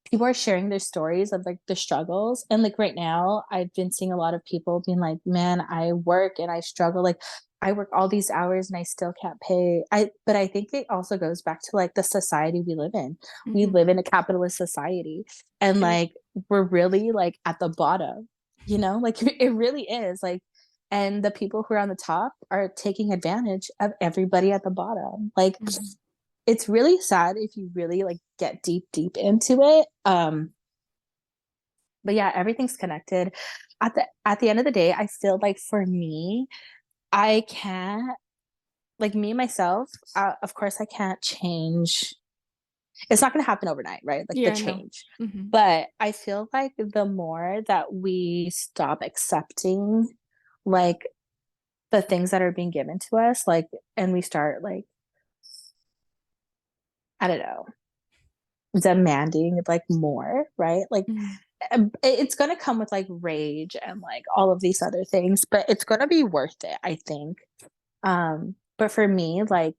B: people are sharing their stories of like the struggles. And like right now, I've been seeing a lot of people being like, man, I work and I struggle. Like, I work all these hours and I still can't pay. But I think it also goes back to like the society we live in. We
A: mhm.
B: live in a capitalist society, and
A: Yeah.
B: like we're really like at the bottom, like it really is like, and the people who are on the top are taking advantage of everybody at the bottom. Like
A: Mhm.
B: it's really sad if you really like get deep into it. But yeah, everything's connected. At the end of the day, I feel like for me, I can't, like me myself, of course I can't change. It's not going to happen overnight, right? Like the
A: Yeah, no.
B: change.
A: Mhm.
B: But I feel like the more that we stop accepting like the things that are being given to us, like, and we start like, I don't know, demanding like more, right? Like
A: Mhm.
B: it's going to come with like rage and like all of these other things, but it's going to be worth it, I think. But for me, like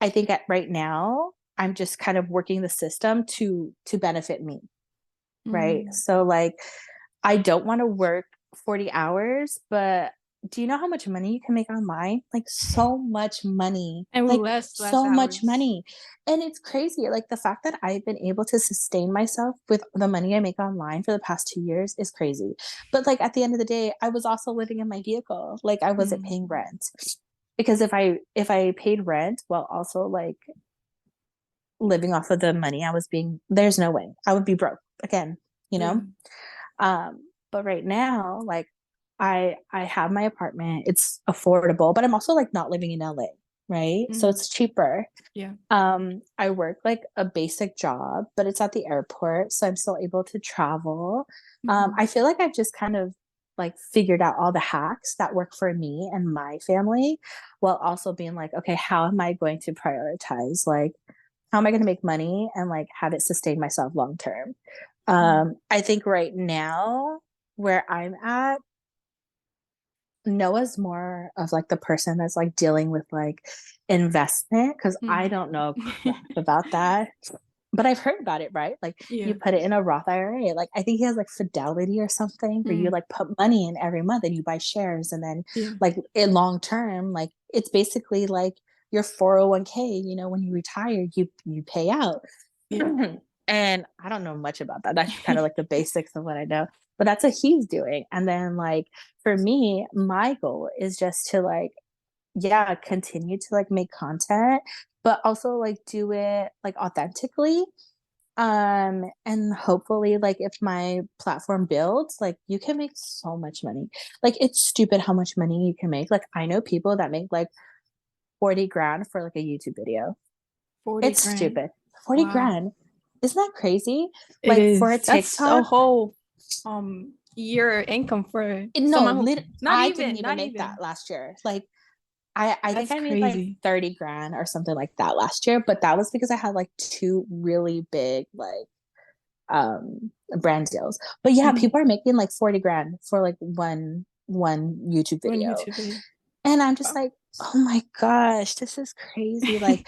B: I think at right now I'm just kind of working the system to benefit me, right?
A: Mhm.
B: So like I don't want to work 40 hours, but do you know how much money you can make online? Like so much money.
A: And with
B: Like
A: less
B: so much
A: hours.
B: money. And it's crazy. Like the fact that I've been able to sustain myself with the money I make online for the past 2 years is crazy. But like at the end of the day, I was also living in my vehicle. Like I wasn't
A: Mhm.
B: paying rent. Because if I paid rent while also like living off of the money I was being, there's no way. I would be broke again, you
A: Yeah.
B: know? But right now, like I have my apartment. It's affordable, but I'm also like not living in LA, right? So
A: Mhm.
B: it's cheaper.
A: Yeah.
B: I work like a basic job, but it's at the airport, so I'm still able to travel.
A: Mhm.
B: I feel like I've just kind of like figured out all the hacks that work for me and my family, while also being like, okay, how am I going to prioritize? Like, how am I going to make money and like have it sustain myself long term?
A: Mm,
B: I think right now where I'm at, Noah's more of like the person that's like dealing with like investment because I
A: mm.
B: don't know crap about that. But I've heard about it, right? Like you
A: Yeah.
B: put it in a Roth IRA. Like I think he has like Fidelity or something where you
A: Mm,
B: like put money in every month and you buy shares and then
A: yeah.
B: like in long term, like it's basically like your 401k, you know, when you retire, you pay out.
A: Yeah.
B: And I don't know much about that. That's kind of like the basics of what I know. But that's what he's doing. And then like for me, my goal is just to like, yeah, continue to like make content, but also like do it like authentically. And hopefully like if my platform builds, like you can make so much money. Like it's stupid how much money you can make. Like I know people that make like 40 grand for like a YouTube video.
A: 40
B: It's
A: grand.
B: stupid. 40
A: Wow.
B: grand. Isn't that crazy?
A: It
B: Like for a
A: is. That's a
B: TikTok,
A: whole year income for
B: no,
A: someone who not
B: I didn't
A: even,
B: even
A: not
B: make that
A: even.
B: last year. Like I think
A: That's
B: I made like
A: crazy.
B: 30 grand or something like that last year, but that was because I had like two really big like brand deals. But yeah,
A: Mm,
B: people are making like 40 grand for like one YouTube
A: on
B: video.
A: YouTube video.
B: And I'm just
A: Wow.
B: like, oh my gosh, this is crazy. Like,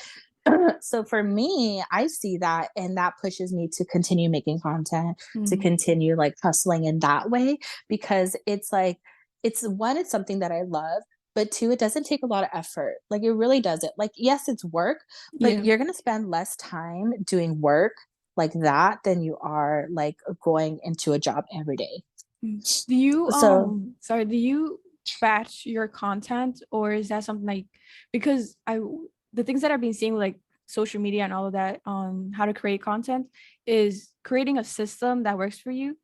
B: so for me, I see that and that pushes me to continue making content, to
A: Mm,
B: continue like hustling in that way because it's like, it's something that I love, but two, it doesn't take a lot of effort. Like, it really doesn't. Like, yes, it's work, but
A: yeah.
B: you're going to spend less time doing work like that than you are like going into a job every day.
A: Mm. Do you
B: So,
A: sorry, do you batch your content or is that something like because I the things that I've been seeing like social media and all of that on how to create content is creating a system that works for you.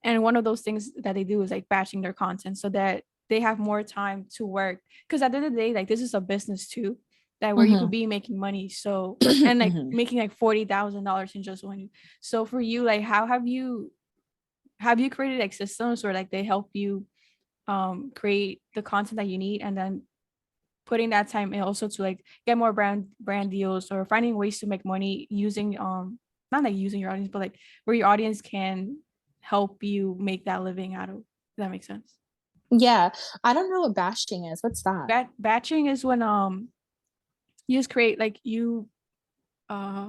A: And one of those things that they do is like batching their content so that they have more time to work. Because at the end of the day, like this is a business too, that where you could
B: mhm.
A: be making money. So and like making like $40,000 in just one. So for you, like how have you created like systems where like they help you create the content that you need and then putting that time in also to like get more brand deals or finding ways to make money using not like using your audience but like where your audience can help you make that living out of. Does that make sense?
B: Yeah, I don't know what bashing is. What's that?
A: Batching is when you just create like you uh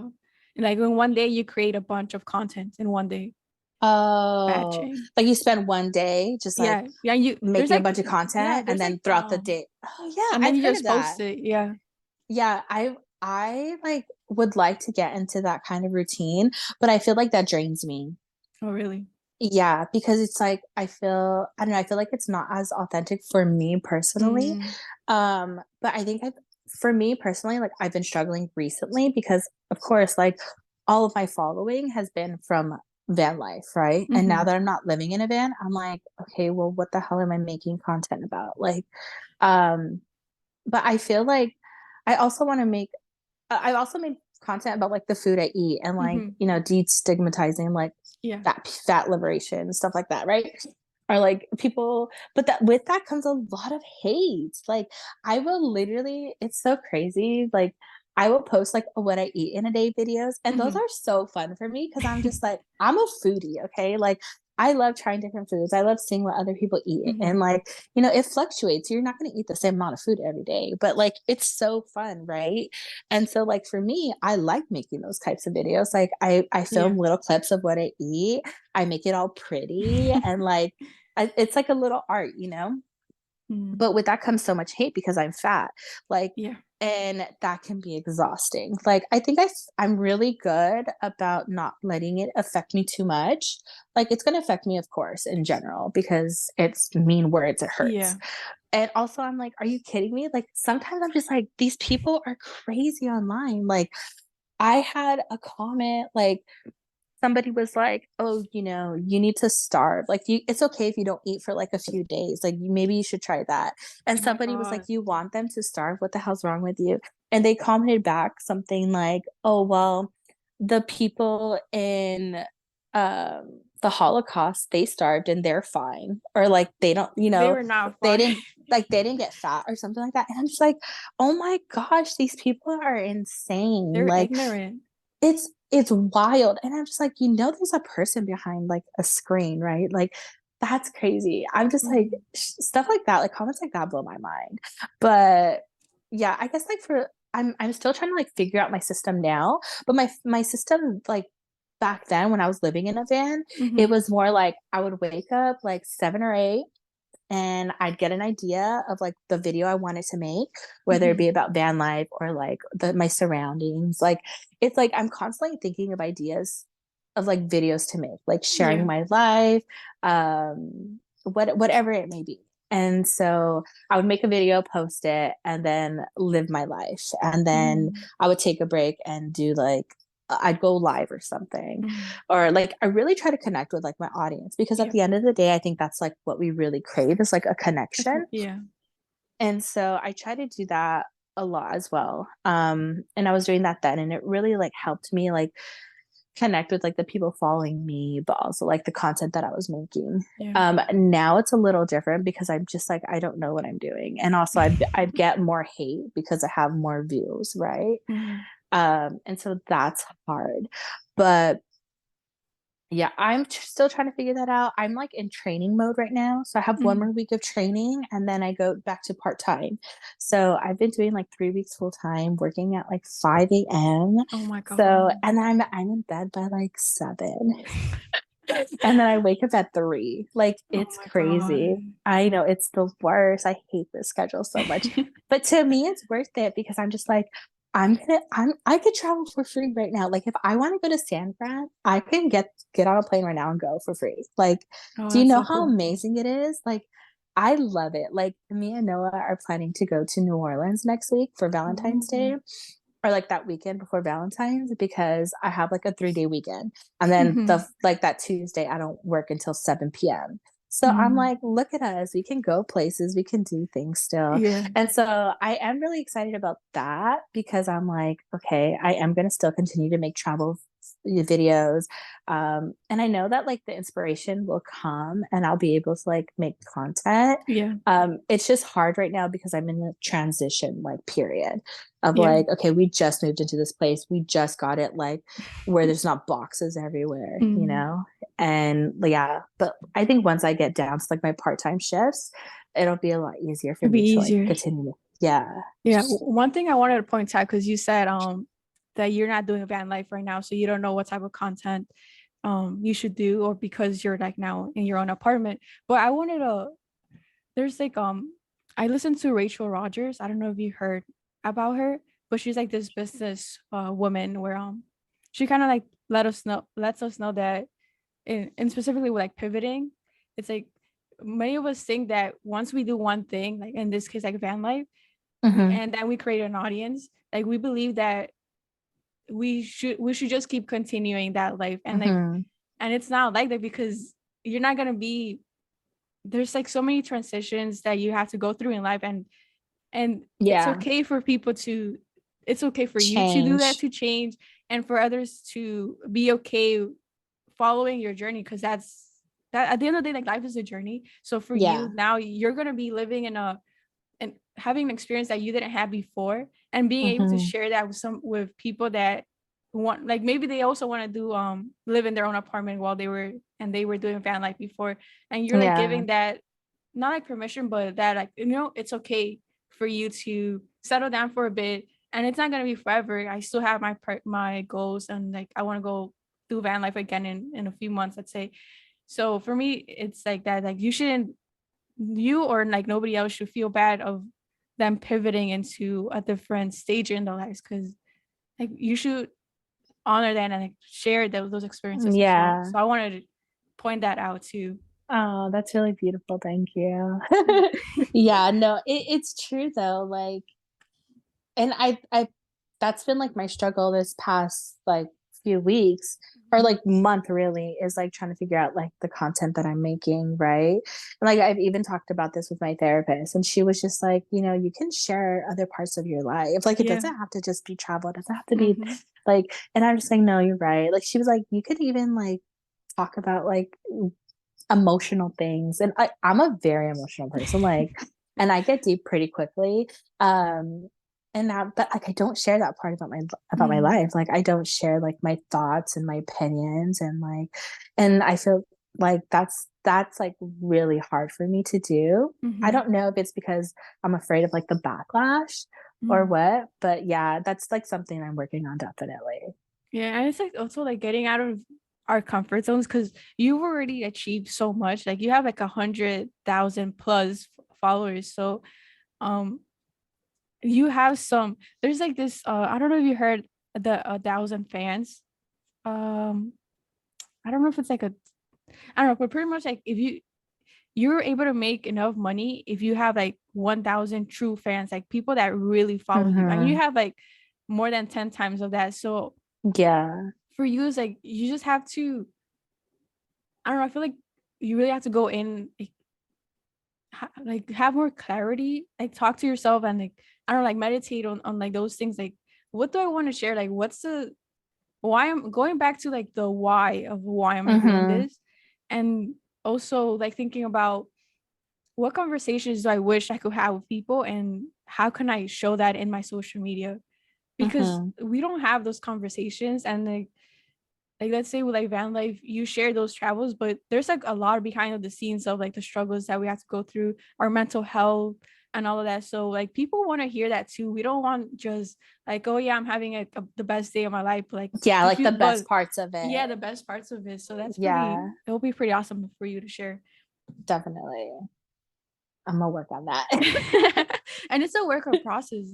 A: like in one day you create a bunch of content in one day.
B: Oh,
A: Batching.
B: like you spend one day just like
A: Yeah, yeah, you there's
B: making a
A: like
B: bunch of
A: yeah
B: content and
A: there's like
B: then throughout the day. Oh yeah,
A: and then
B: I've
A: you
B: heard of
A: just
B: that.
A: post it. Yeah.
B: Yeah, I like would like to get into that kind of routine, but I feel like that drains me.
A: Oh really?
B: Yeah, because it's like I don't know, I feel like it's not as authentic for me personally.
A: Mm,
B: But I think for me personally, like I've been struggling recently because of course, like all of my following has been from van life, right? And now
A: mm-hmm.
B: that I'm not living in a van, I'm like, okay, well, what the hell am I making content about? Like, um, but I feel like I also want to make I also made content about like the food I eat and like,
A: Mm-hmm.
B: you know, destigmatizing like
A: Yeah.
B: fat liberation, stuff like that, right? Or like people, but that with that comes a lot of hate. Like I will literally, it's so crazy. Like I will post like what I eat in a day videos, and those
A: Mm-hmm.
B: are so fun for me because I'm just like, I'm a foodie, okay? Like I love trying different foods. I love seeing what other people eat.
A: Mm-hmm.
B: And like, you know, it fluctuates. You're not going to eat the same amount of food every day, but like it's so fun, right? And so like for me, I like making those types of videos. Like I
A: Yeah.
B: film little clips of what I eat. I make it all pretty and like it's like a little art, you know?
A: Mm,
B: But with that comes so much hate because I'm fat. Like,
A: yeah.
B: and that can be exhausting. Like, I think I'm really good about not letting it affect me too much. Like, it's going to affect me, of course, in general, because it's mean words, it hurts.
A: Yeah.
B: And also, I'm like, are you kidding me? Like, sometimes I'm just like, these people are crazy online. Like, I had a comment like, somebody was like, "Oh, you know, you need to starve. Like, it's okay if you don't eat for like a few days. Like, maybe you should try that." And
A: Oh my
B: somebody was like,
A: God.
B: "You want them to starve? What the hell's wrong with you?" And they commented back something like, "Oh, well, the people in the Holocaust, they starved and they're fine. Or like they don't,
A: They were not
B: they
A: fine.
B: didn't they didn't get fat or something like that. And I'm just like, oh my gosh, these people are insane.
A: They're
B: Like
A: ignorant.
B: it's wild. And I'm just like, there's a person behind like a screen, right? Like that's crazy. I'm just like
A: Mhm.
B: stuff like that, like comments like that blow my mind. But yeah, I guess like for I'm still trying to like figure out my system now. But my system like back then when I was living in a van, it
A: Mhm.
B: was more like I would wake up like 7 or 8 and I'd get an idea of like the video I wanted to make, whether it
A: Mhm.
B: be about van life or like my surroundings. Like it's like I'm constantly thinking of ideas of like videos to make, like sharing
A: Yeah.
B: my life, whatever it may be. And so I would make a video, post it, and then live my life. And then
A: Mhm.
B: I would take a break and do like I'd go live or something.
A: Mhm.
B: Or like I really try to connect with like my audience because at
A: Yeah.
B: the end of the day, I think that's like what we really crave is like a connection.
A: Yeah.
B: And so I try to do that a lot as well. And I was doing that then and it really like helped me like connect with like the people following me, but also like the content that I was making.
A: Yeah.
B: Now it's a little different because I'm just like I don't know what I'm doing. And also I'd get more hate because I have more views, right?
A: Mhm.
B: And so that's hard. But yeah, I'm still trying to figure that out. I'm like in training mode right now. So I have one more
A: Mhm.
B: week of training and then I go back to part time. So I've been doing like 3 weeks full time, working at like 5 a.m.
A: Oh my
B: So,
A: God.
B: and I'm in bed by like 7. And then I wake up at 3. Like
A: Oh
B: it's
A: my
B: crazy.
A: God.
B: I know it's the worst. I hate this schedule so much. But to me it's worth it because I'm just like I could travel for free right now. Like if I want to go to San Fran, I can get on a plane right now and go for free. Like,
A: Oh,
B: do you
A: that's
B: know
A: so
B: how
A: cool.
B: amazing it is? Like I love it. Like me and Noah are planning to go to New Orleans next week for Valentine's
A: Ooh.
B: Day or like that weekend before Valentine's because I have like a 3-day weekend. And then
A: Mhm.
B: the like that Tuesday I don't work until 7 p.m. So I'm
A: Mhm.
B: like, look at us. We can go places, we can do things still.
A: Yeah.
B: And so I am really excited about that because I'm like, okay, I am going to still continue to make travel videos. And I know that like the inspiration will come and I'll be able to like make content.
A: Yeah.
B: It's just hard right now because I'm in a transition like period of
A: Yeah.
B: like, okay, we just moved into this place. We just got it like where there's not boxes everywhere,
A: Mhm.
B: And yeah, but I think once I get down to like my part-time shifts, it'll be a lot easier for
A: It'd be
B: me to like
A: easier.
B: continue. Yeah.
A: Yeah. One thing I wanted to point out because you said that you're not doing van life right now, so you don't know what type of content you should do, or because you're like now in your own apartment. But I wanted to there's like I listened to Rachel Rogers. I don't know if you heard about her, but she's like this business woman where she kind of like lets us know that and specifically with like pivoting, it's like many of us think that once we do one thing, like in this case like van life,
B: Mm-hmm.
A: and then we create an audience, like we believe that we should just keep continuing that life, and like
B: Mm-hmm.
A: and it's not like that because you're not gonna be there's like so many transitions that you have to go through in life, and it's
B: Yeah.
A: okay for people to it's okay for you to do that,
B: Change.
A: to change, and for others to be okay following your journey, because that at the end of the day, like life is a journey. So for you
B: Yeah.
A: now, you're gonna be living in a and having an experience that you didn't have before, and being able to
B: Mm-hmm.
A: share that with people that want, like maybe they also want to do live in their own apartment while they were doing van life before, and you're like
B: Yeah.
A: giving that not like permission, but that like it's okay for you to settle down for a bit, and it's not gonna be forever. I still have my goals, and like I want to go do van life again in a few months, let's say. So for me, it's like that. Like you or like nobody else should feel bad of them pivoting into a different stage in their lives, because like you should honor that and like share those experiences as well.
B: Yeah.
A: So I wanted to point that out too.
B: Oh, that's really beautiful. Thank you.
A: Yeah.
B: Yeah, no, it's true though. Like, and I that's been like my struggle this past like few weeks or like month really is like trying to figure out like the content that I'm making, right? And like I've even talked about this with my therapist and she was just like, you can share other parts of your life. Like it
A: Yeah.
B: doesn't have to just be travel, it doesn't have to be
A: Hmm.
B: like, and I'm just like, no, you're right. Like she was like, you could even like talk about like emotional things. And I'm a very emotional person, like, and I get deep pretty quickly. And that, but like I don't share that part about my
A: Mm,
B: life. Like I don't share like my thoughts and my opinions and like, and I feel like that's like really hard for me to do. I
A: mhm,
B: don't know if it's because I'm afraid of like the backlash or
A: mm.
B: what, but yeah, that's like something I'm working on definitely.
A: Yeah, and it's like also like getting out of our comfort zones because you've already achieved so much. Like you have like 100,000 plus followers. So um you have some there's like this I don't know if you heard the 1,000 fans. Um I don't know if it's like a I don't know, but pretty much like if you're able to make enough money if you have like 1,000 true fans, like people that really follow you, and you
B: Mm-hmm.
A: have like more than 10 times of that. So
B: Yeah.
A: for you, it's like you just have to, I don't know, I feel like you really have to go in like have more clarity, like talk to yourself and like I don't know, like meditate on like those things. Like what do I want to share? Like what's the why I'm going back to like the why of why am I doing
B: Mm-hmm.
A: this? And also like thinking about what conversations do I wish I could have with people and how can I show that in my social media? Because
B: Mm-hmm.
A: we don't have those conversations and like let's say with like van life, you share those travels, but there's like a lot behind of the scenes of like the struggles that we have to go through, our mental health and all of that. So like people want to hear that too. We don't want just like, oh yeah, I'm having the best day of my life. Like
B: Yeah,
A: if
B: like
A: you
B: the best
A: but
B: parts of it.
A: yeah, the best parts of it. So that's pretty,
B: Yeah,
A: it'll be pretty awesome for you to share.
B: definitely. I'm gonna work on that.
A: And it's a work of process.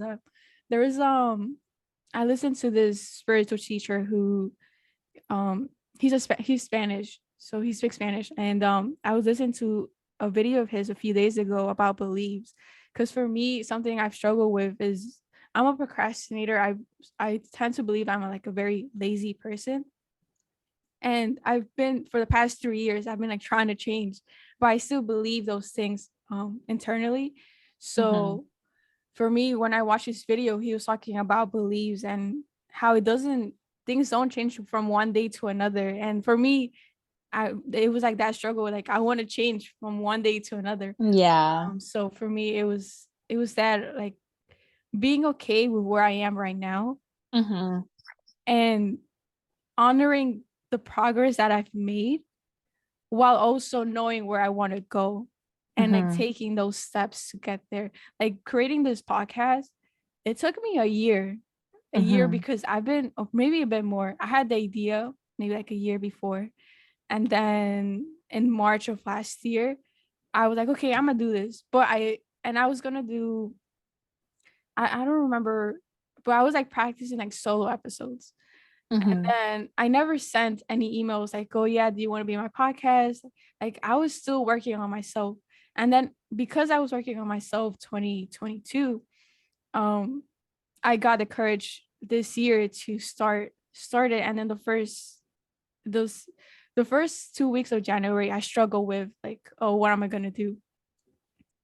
A: There is I listened to this spiritual teacher who um he's Spanish, so he speaks Spanish, and I was listening to a video of his a few days ago about beliefs, because for me something I've struggled with is I'm a procrastinator. I tend to believe I'm like a very lazy person, and I've been for the past 3 years I've been like trying to change, but I still believe those things internally.
B: Mm-hmm.
A: So for me, when I watched this video, he was talking about beliefs and how it doesn't things don't change from one day to another. And for me, it was like that struggle. Like I want to change from one day to another.
B: Yeah.
A: So for me, it was that like being okay with where I am right now
B: Mm-hmm.
A: and honoring the progress that I've made while also knowing where I want to go and like
B: Mm-hmm.
A: taking those steps to get there. Like creating this podcast, it took me a year
B: Mm-hmm.
A: because I've been or maybe a bit more. I had the idea maybe like a year before. And then in March of last year, I was like, okay, I'm gonna do this. I was gonna do I don't remember, but I was like practicing like solo episodes. And
B: Mm-hmm.
A: then I never sent any emails like, oh yeah, do you want to be on my podcast? Like I was still working on myself. And then because I was working on myself 2022, um, I got the courage this year to start it. And then those the first 2 weeks of January, I struggled with like, oh, what am I gonna do?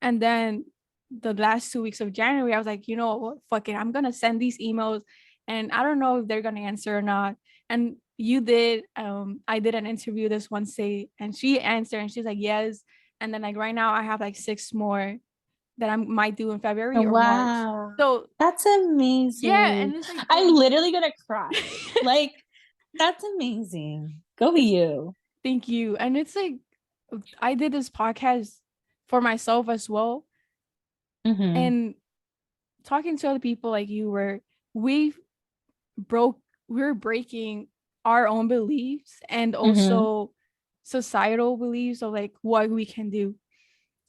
A: And then the last 2 weeks of January, I was like, you know what, fuck it, I'm gonna send these emails, and I don't know if they're gonna answer or not. And you did, I did an interview this Wednesday, and she answered, and she's like, yes. And then like right now, I have like 6 more that I might do in February or March.
B: Wow.
A: So
B: That's
A: yeah,
B: amazing.
A: and it's like
B: I'm literally gonna cry. Like, that's amazing. Go be
A: it's
B: you.
A: thank you. And it's like I did this podcast for myself as well.
B: Mm-hmm.
A: And talking to other people like you where we broke we're breaking our own beliefs and
B: Mm-hmm.
A: also societal beliefs of like what we can do.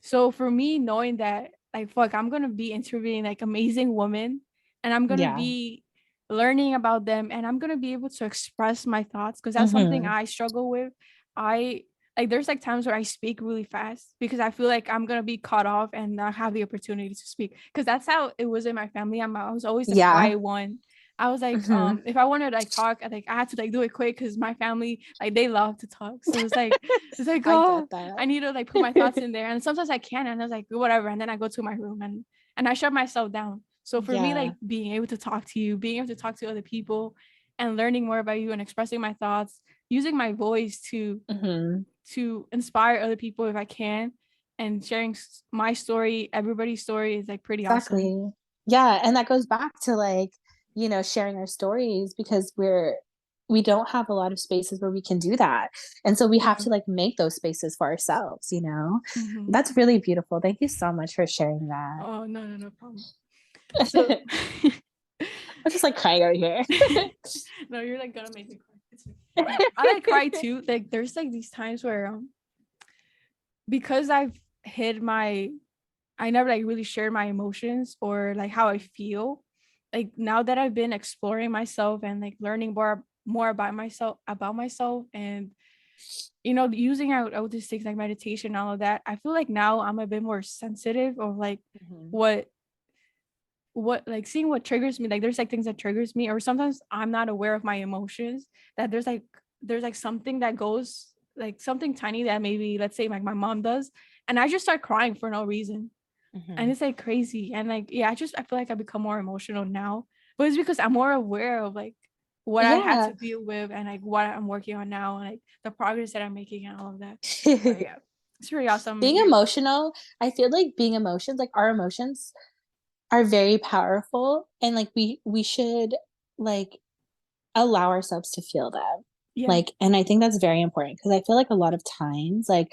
A: So for me, knowing that like fuck, I'm gonna be interviewing like amazing women and I'm gonna
B: Yeah.
A: be learning about them and I'm gonna be able to express my thoughts because that's something
B: Mm-hmm.
A: I struggle with. I like there's like times where I speak really fast because I feel like I'm gonna be caught off and not have the opportunity to speak. Because that's how it was in my family. I was always the
B: Yeah.
A: quiet one. I was like,
B: Mm-hmm.
A: if I wanted to like talk, I had to like do it quick because my family like they love to talk. So it's like
B: I get
A: oh,
B: that.
A: I need to like put my thoughts in there. And sometimes I can and I was like, whatever. And then I go to my room and I shut myself down. So for me,
B: Yeah.
A: like being able to talk to you, being able to talk to other people and learning more about you and expressing my thoughts, using my voice to inspire other people if I can, and sharing my story, everybody's story is like pretty awesome.
B: Exactly. Yeah, and that goes back to like, sharing our stories because we don't have a lot of spaces where we can do that. And so we have
A: Yeah.
B: to like make those spaces for ourselves.
A: Hmm.
B: That's really beautiful. Thank you so much for sharing
A: Oh, no, no, no problem. So
B: that. I'm just like crying over here.
A: no, you're like gonna make me cry. It's okay. I like cry too. Like there's like these times where because I've hid my I never like really shared my emotions or like how I feel. Like now that I've been exploring myself and like learning more about myself and using out all these things like meditation, all of that, I feel like now I'm a bit more sensitive of like
B: Mhm.
A: what like seeing what triggers me. Like there's like things that triggers me, or sometimes I'm not aware of my emotions, that there's like something that goes, like something tiny that maybe let's say like my mom does, and I just start crying for no reason. And
B: Mhm.
A: it's like crazy. And like, yeah, I feel like I become more emotional now. But it's because I'm more aware of like what I had
B: Yeah.
A: to deal with and like what I'm working on now and like the progress that I'm making and all of that. But yeah, it's really awesome.
B: Being emotional, I feel like being emotions, like our emotions are very powerful and like we should like allow ourselves to feel them.
A: Yeah.
B: Like, and I think that's very important because I feel like a lot of times, like,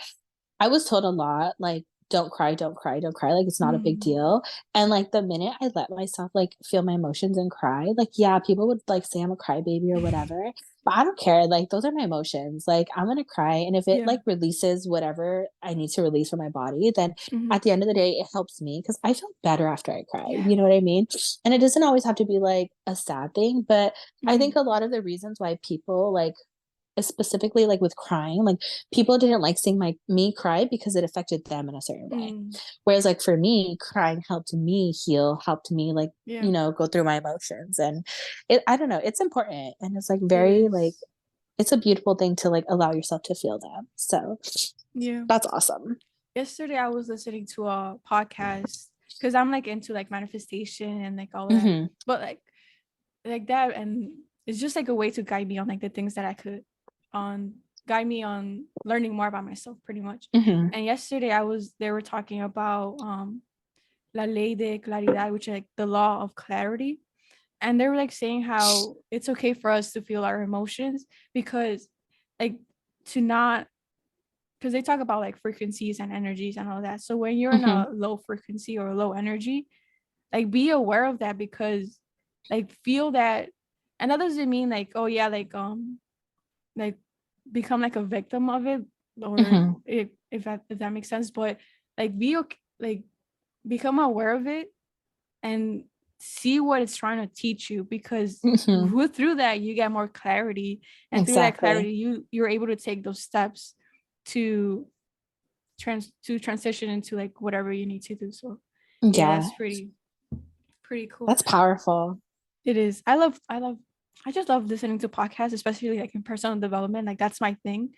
B: I was told a lot, like, don't cry, don't cry, don't cry. Like, it's not a big
A: Mm,
B: deal. And like, the minute I let myself like feel my emotions and cry, like, yeah, people would like say I'm a crybaby or whatever, but I don't care. Like, those are my emotions. Like, I'm gonna cry. And if it
A: yeah.
B: like releases whatever I need to release from my body, then
A: Mm-hmm.
B: at the end of the day, it helps me because I feel better after I cry.
A: Yeah.
B: You know what I mean? And it doesn't always have to be like a sad thing, but I
A: Mm-hmm.
B: think a lot of the reasons why people like specifically like with crying, like people didn't like seeing me cry because it affected them in a certain way.
A: Mm,
B: Whereas like for me, crying helped me heal, helped me like,
A: yeah.
B: go through my emotions. And I don't know, it's important. And it's like
A: It
B: very like
A: is.
B: it's a beautiful thing to like allow yourself to feel them. So
A: Yeah.
B: that's awesome.
A: Yesterday I was listening to a podcast because I'm like into like manifestation and like all of that.
B: Hmm.
A: But like that, and it's just like a way to guide me on like the things that I could on guide me on learning more about myself pretty much.
B: Hmm.
A: And yesterday they were talking about la ley de claridad, which is like the law of clarity. And they were like saying how it's okay for us to feel our emotions because like to not because they talk about like frequencies and energies and all that. So when you're in
B: Hmm.
A: a low frequency or low energy, like be aware of that, because like feel that. And that doesn't mean like, oh yeah, like become like a victim of it, or
B: Hmm.
A: if that makes sense. But like be okay, like become aware of it and see what it's trying to teach you, because
B: Hmm.
A: through that you get more clarity, and through that clarity
B: Exactly.
A: you're able to take those steps to transition into like whatever you need to do. So yeah,
B: Yeah,
A: that's pretty cool.
B: that's powerful.
A: It is. I just love listening to podcasts, especially like in personal development. Like that's my thing.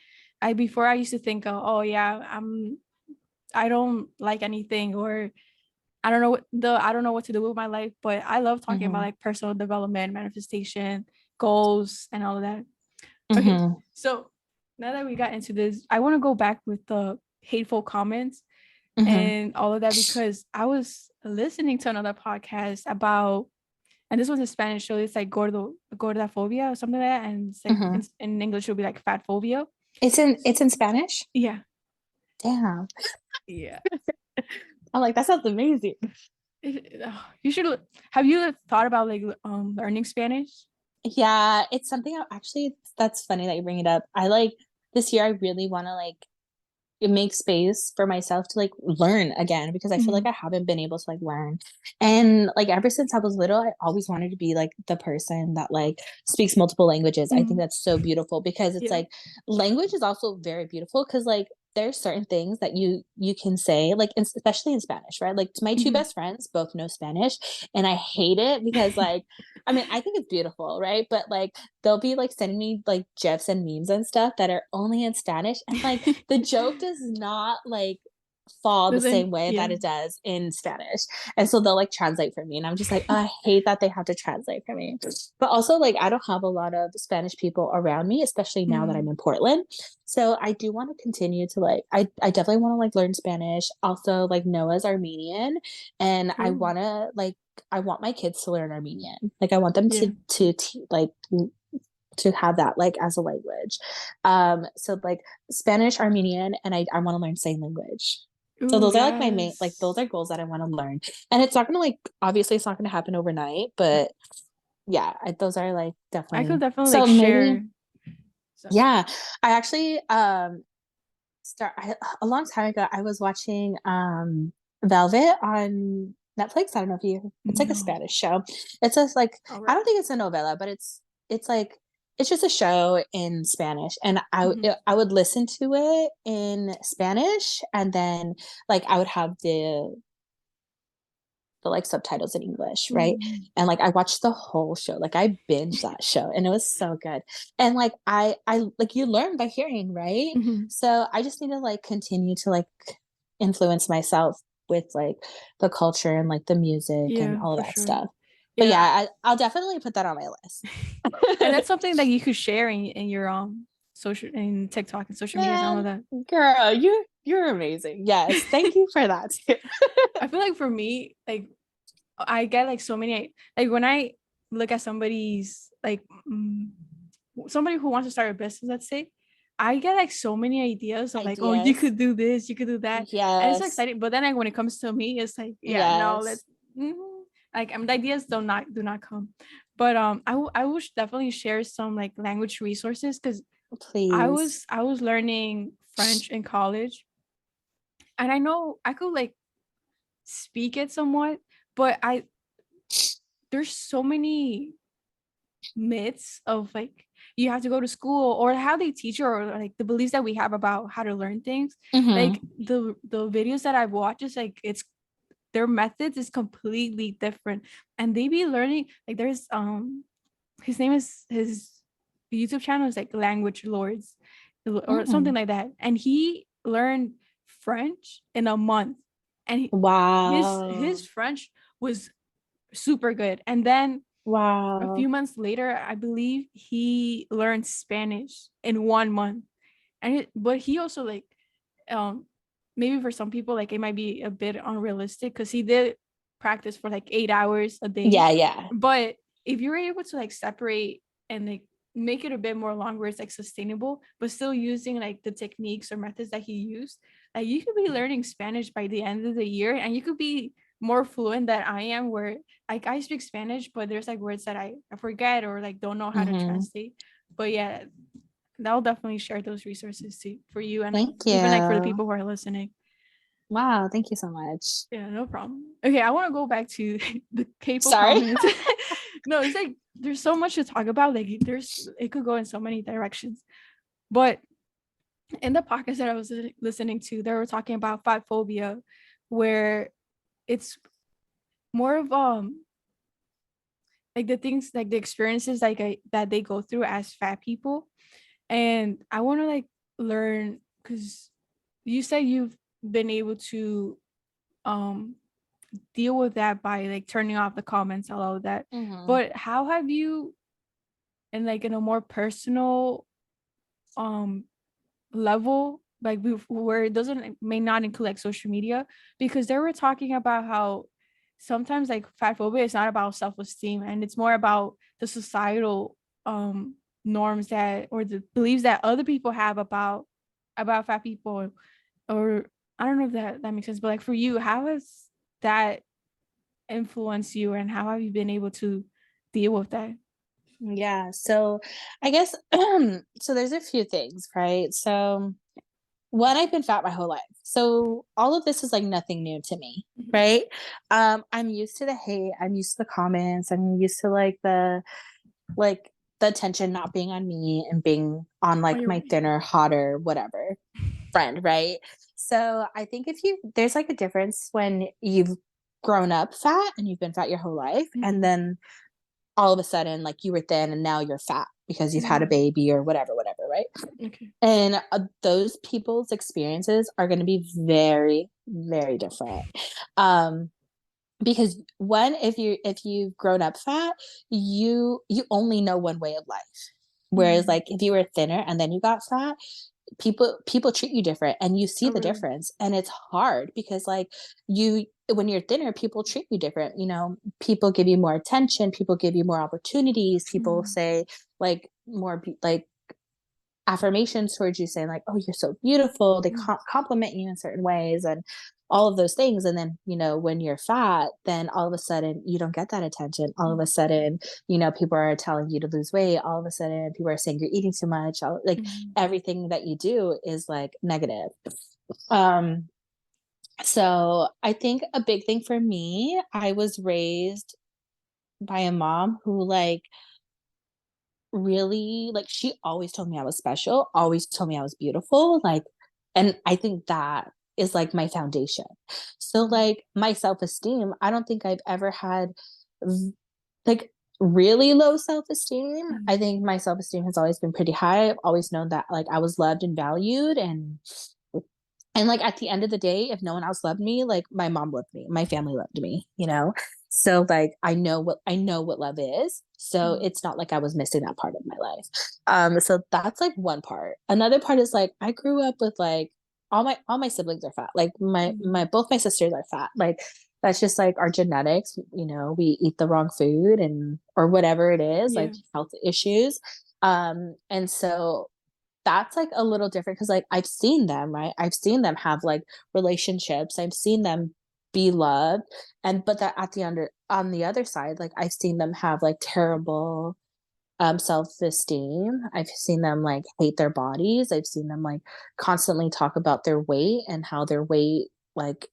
A: Before I used to think, oh yeah, I don't like anything, or I don't know what to do with my life, but I love talking about
B: Hmm.
A: like personal development, manifestation, goals, and all of that. Okay,
B: Hmm.
A: so now that we got into this, I want to go back with the hateful comments
B: Hmm.
A: and all of that, because I was listening to another podcast about, and this was a Spanish show. It's like gordafobia or something like that, and it's like
B: Hmm.
A: in English it'll be like fat phobia.
B: It's in Spanish.
A: Yeah,
B: Damn.
A: yeah.
B: I'm like, that sounds amazing.
A: You should have you thought about like learning Spanish?
B: Yeah, it's something actually that's funny that you bring it up. I like this year I really want to like make space for myself to like learn again because I feel like
A: Mhm.
B: I haven't been able to like learn. And like ever since I was little, I always wanted to be like the person that like speaks multiple languages. I think
A: Mhm.
B: that's so beautiful because it's
A: Yeah.
B: like language is also very beautiful because like there's certain things that you can say like especially in Spanish, right? Like my two
A: Mhm.
B: best friends both know Spanish and I hate it because like I mean, I think it's beautiful, right? But like they'll be like sending me like gifs and memes and stuff that are only in Spanish and like the joke does not like fall the
A: Doesn't
B: same way that
A: yeah.
B: it does in Spanish. And so they'll like translate for me. And I'm just like, oh, I hate that they have to translate for me. But also, like, I don't have a lot of Spanish people around me, especially now that I'm
A: Mm,
B: in Portland. So I do want to continue to like, I definitely want to like learn Spanish. Also, like, Noah's Armenian. And I
A: ooh,
B: want to like, I want my kids to learn Armenian. Like, I want them
A: yeah.
B: like, to have that like as a language. So like Spanish, Armenian, and I want to learn sign language. So
A: Ooh,
B: those are like my main, like those
A: yes.
B: are goals that I want to learn. And it's not gonna like, obviously it's not gonna happen overnight, but yeah, those are like
A: I
B: definitely.
A: could definitely like
B: So maybe,
A: share. So,
B: yeah, I actually a long time ago I was watching Velvet on Netflix. I don't know if you, it's like a
A: no.
B: Spanish show. It's just like,
A: All
B: I
A: right.
B: don't think it's a novela, but it's like, it's just a show in Spanish, and
A: Mm-hmm.
B: I would listen to it in Spanish, and then like I would have the like subtitles in English, right?
A: Mm-hmm.
B: And like I watched the whole show. Like I binged that show and it was so good. And like I like, you learn by hearing, right?
A: Mm-hmm.
B: So I just need to like continue to like influence myself with like the culture and like the music and
A: Yeah,
B: all
A: for
B: of that
A: sure.
B: stuff. But
A: Yeah.
B: yeah, I'll definitely put that on my list.
A: And that's something that you could share in your social in TikTok and social media and all of
B: Man,
A: that.
B: girl, you're amazing. Yes, thank you for that too.
A: I feel like for me, like I get like so many like when I look at somebody's like somebody who wants to start a business, let's say, I get like so many ideas of like, oh, you
B: Ideas.
A: could do this, you could do that, and it's so
B: Yes.
A: exciting. But then like when it comes to me, it's like, yeah, no, let's
B: Yes.
A: mm, like the ideas do not come. But I would definitely share some like language resources because I
B: Please.
A: was I was learning French in college, and I know I could like speak it somewhat, but I there's so many myths of like you have to go to school or how they teach you or like the beliefs that we have about how to learn things.
B: Mm-hmm.
A: Like the videos that I've watched is like it's their methods is completely different, and they be learning like there's his name is his YouTube channel is like Language Lords or something
B: Mm.
A: like that, and he learned French in a month, and his
B: Wow.
A: French was super good, and then a few
B: Wow.
A: months later, I believe he learned Spanish in 1 month. But he also like um maybe for some people like it might be a bit unrealistic because he did practice for like 8 hours a day.
B: Yeah, yeah.
A: But if you're able to like separate and like make it a bit more long where it's like sustainable, but still using like the techniques or methods that he used, like you could be learning Spanish by the end of the year and you could be more fluent than I am where like I speak Spanish, but there's like words that I forget or like don't know how to
B: Mm-hmm.
A: translate. But yeah, I'll definitely share those resources too for you and like
B: Thank
A: even like for the
B: you.
A: people who are listening.
B: Wow, thank you so much.
A: Yeah, no problem. Okay, I want to go back to the K-pop
B: Sorry.
A: comments. No, it's like there's so much to talk about. Like there's it could go in so many directions. But in the podcast that I was listening to, they were talking about fatphobia, where it's more of like the things like the experiences like that they go through as fat people. And I want to like learn because you said you've been able to um deal with that by like turning off the comments all of that,
B: Mm-hmm.
A: but how have you in like in a more personal um level like where it doesn't may not include like social media, because they were talking about how sometimes like fat phobia is not about self-esteem and it's more about the societal norms that or the beliefs that other people have about fat people, or I don't know if that makes sense, but like for you, how has that influenced you and how have you been able to deal with that?
B: Yeah, so I guess so there's a few things, right? So one, I've been fat my whole life. So all of this is like nothing new to me,
A: Mhm.
B: right? I'm used to the hate, I'm used to the comments, I'm used to like the attention not being on me and being on
A: Oh,
B: like
A: you're
B: my
A: right.
B: thinner, hotter, whatever friend, right? So I think if you there's like a difference when you've grown up fat and you've been fat your whole life, and
A: Mhm.
B: then all of a sudden like you were thin and now you're fat, because you've had a
A: Mm,
B: baby or whatever, right?
A: okay.
B: And those people's experiences are going to be very, very different. Um, because one, if you've grown up fat, you only know one way of life. Whereas
A: Mm.
B: like if you were thinner and then you got fat, people treat you different and you see
A: Oh,
B: the
A: really?
B: difference, and it's hard because like you when you're thinner, people treat you different, people give you more attention, people give you more opportunities, people
A: Mm,
B: say like more like affirmations towards you, saying like, oh, you're so beautiful, they
A: mm,
B: compliment you in certain ways and all of those things. And then when you're fat, then all of a sudden you don't get that attention. All of a
A: mm,
B: sudden people are telling you to lose weight. All of a sudden people are saying you're eating too much. Like
A: mm,
B: everything that you do is like negative. um so I think a big thing for me, I was raised by a mom who like really, like, she always told me I was special, always told me I was beautiful, like, and I think that is like my foundation. So
A: mm,
B: like my self-esteem, I don't think I've ever had like really low self-esteem. I
A: mm,
B: think my self-esteem has always been pretty high. I've always known that like I was loved and valued, and like at the end of the day, if no one else loved me, like my mom loved me, my family loved me. So like I know what love is. So
A: mm,
B: it's not like I was missing that part of my life. So that's like one part. Another part is like I grew up with like all my siblings are fat. Like my
A: mm.
B: both my sisters are fat. Like that's just like our genetics. We eat the wrong food and or whatever it is, like
A: Yeah.
B: health issues. And so that's like a little different because like I've seen them, right? I've seen them have like relationships. I've seen them be loved. And but that at the under on the other side, like I've seen them have like terrible self-esteem. I've seen them like hate their bodies. I've seen them like constantly talk about their weight and how their weight, like,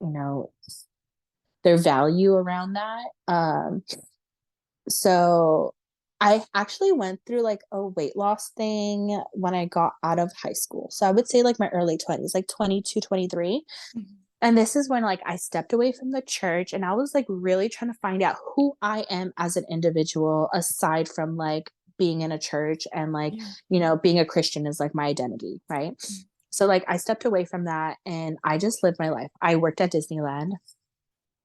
B: you know, their value around that. So I actually went through like a weight loss thing when I got out of high school. So I would say like my early 20s, like 22, 23.
A: Mhm.
B: And this is when like I stepped away from the church and I was like really trying to find out who I am as an individual aside from like being in a church and like,
A: Yeah.
B: being a Christian is like my identity, right?
A: Mm,
B: So like I stepped away from that and I just lived my life. I worked at Disneyland.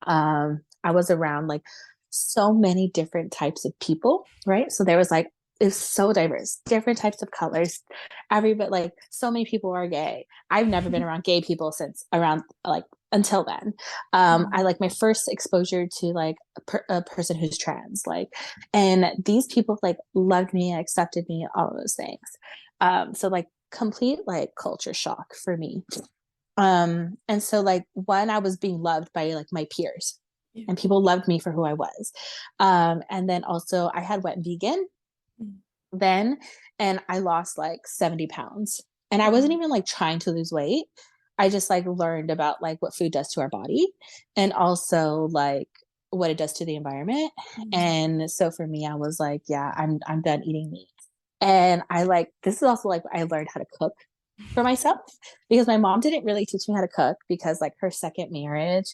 B: I was around like so many different types of people, right? So there was like it's so diverse, different types of colors. But like so many people are gay. I've never been around gay people since around like until then. I
A: mm,
B: like my first exposure to like a person who's trans, like, and these people like loved me, accepted me, all of those things. So like complete like culture shock for me. And so like when I was being loved by like my peers
A: yeah.
B: and people loved me for who I was. And then also I had went vegan
A: Mm.
B: then, and I lost like 70 pounds. And I wasn't
A: Wow.
B: even like trying to lose weight. I just like learned about like what food does to our body and also like what it does to the environment.
A: Mm,
B: And so for me, I was like, yeah, I'm done eating meat. And I like this is also like I learned how to cook for myself because my mom didn't really teach me how to cook because like her second marriage,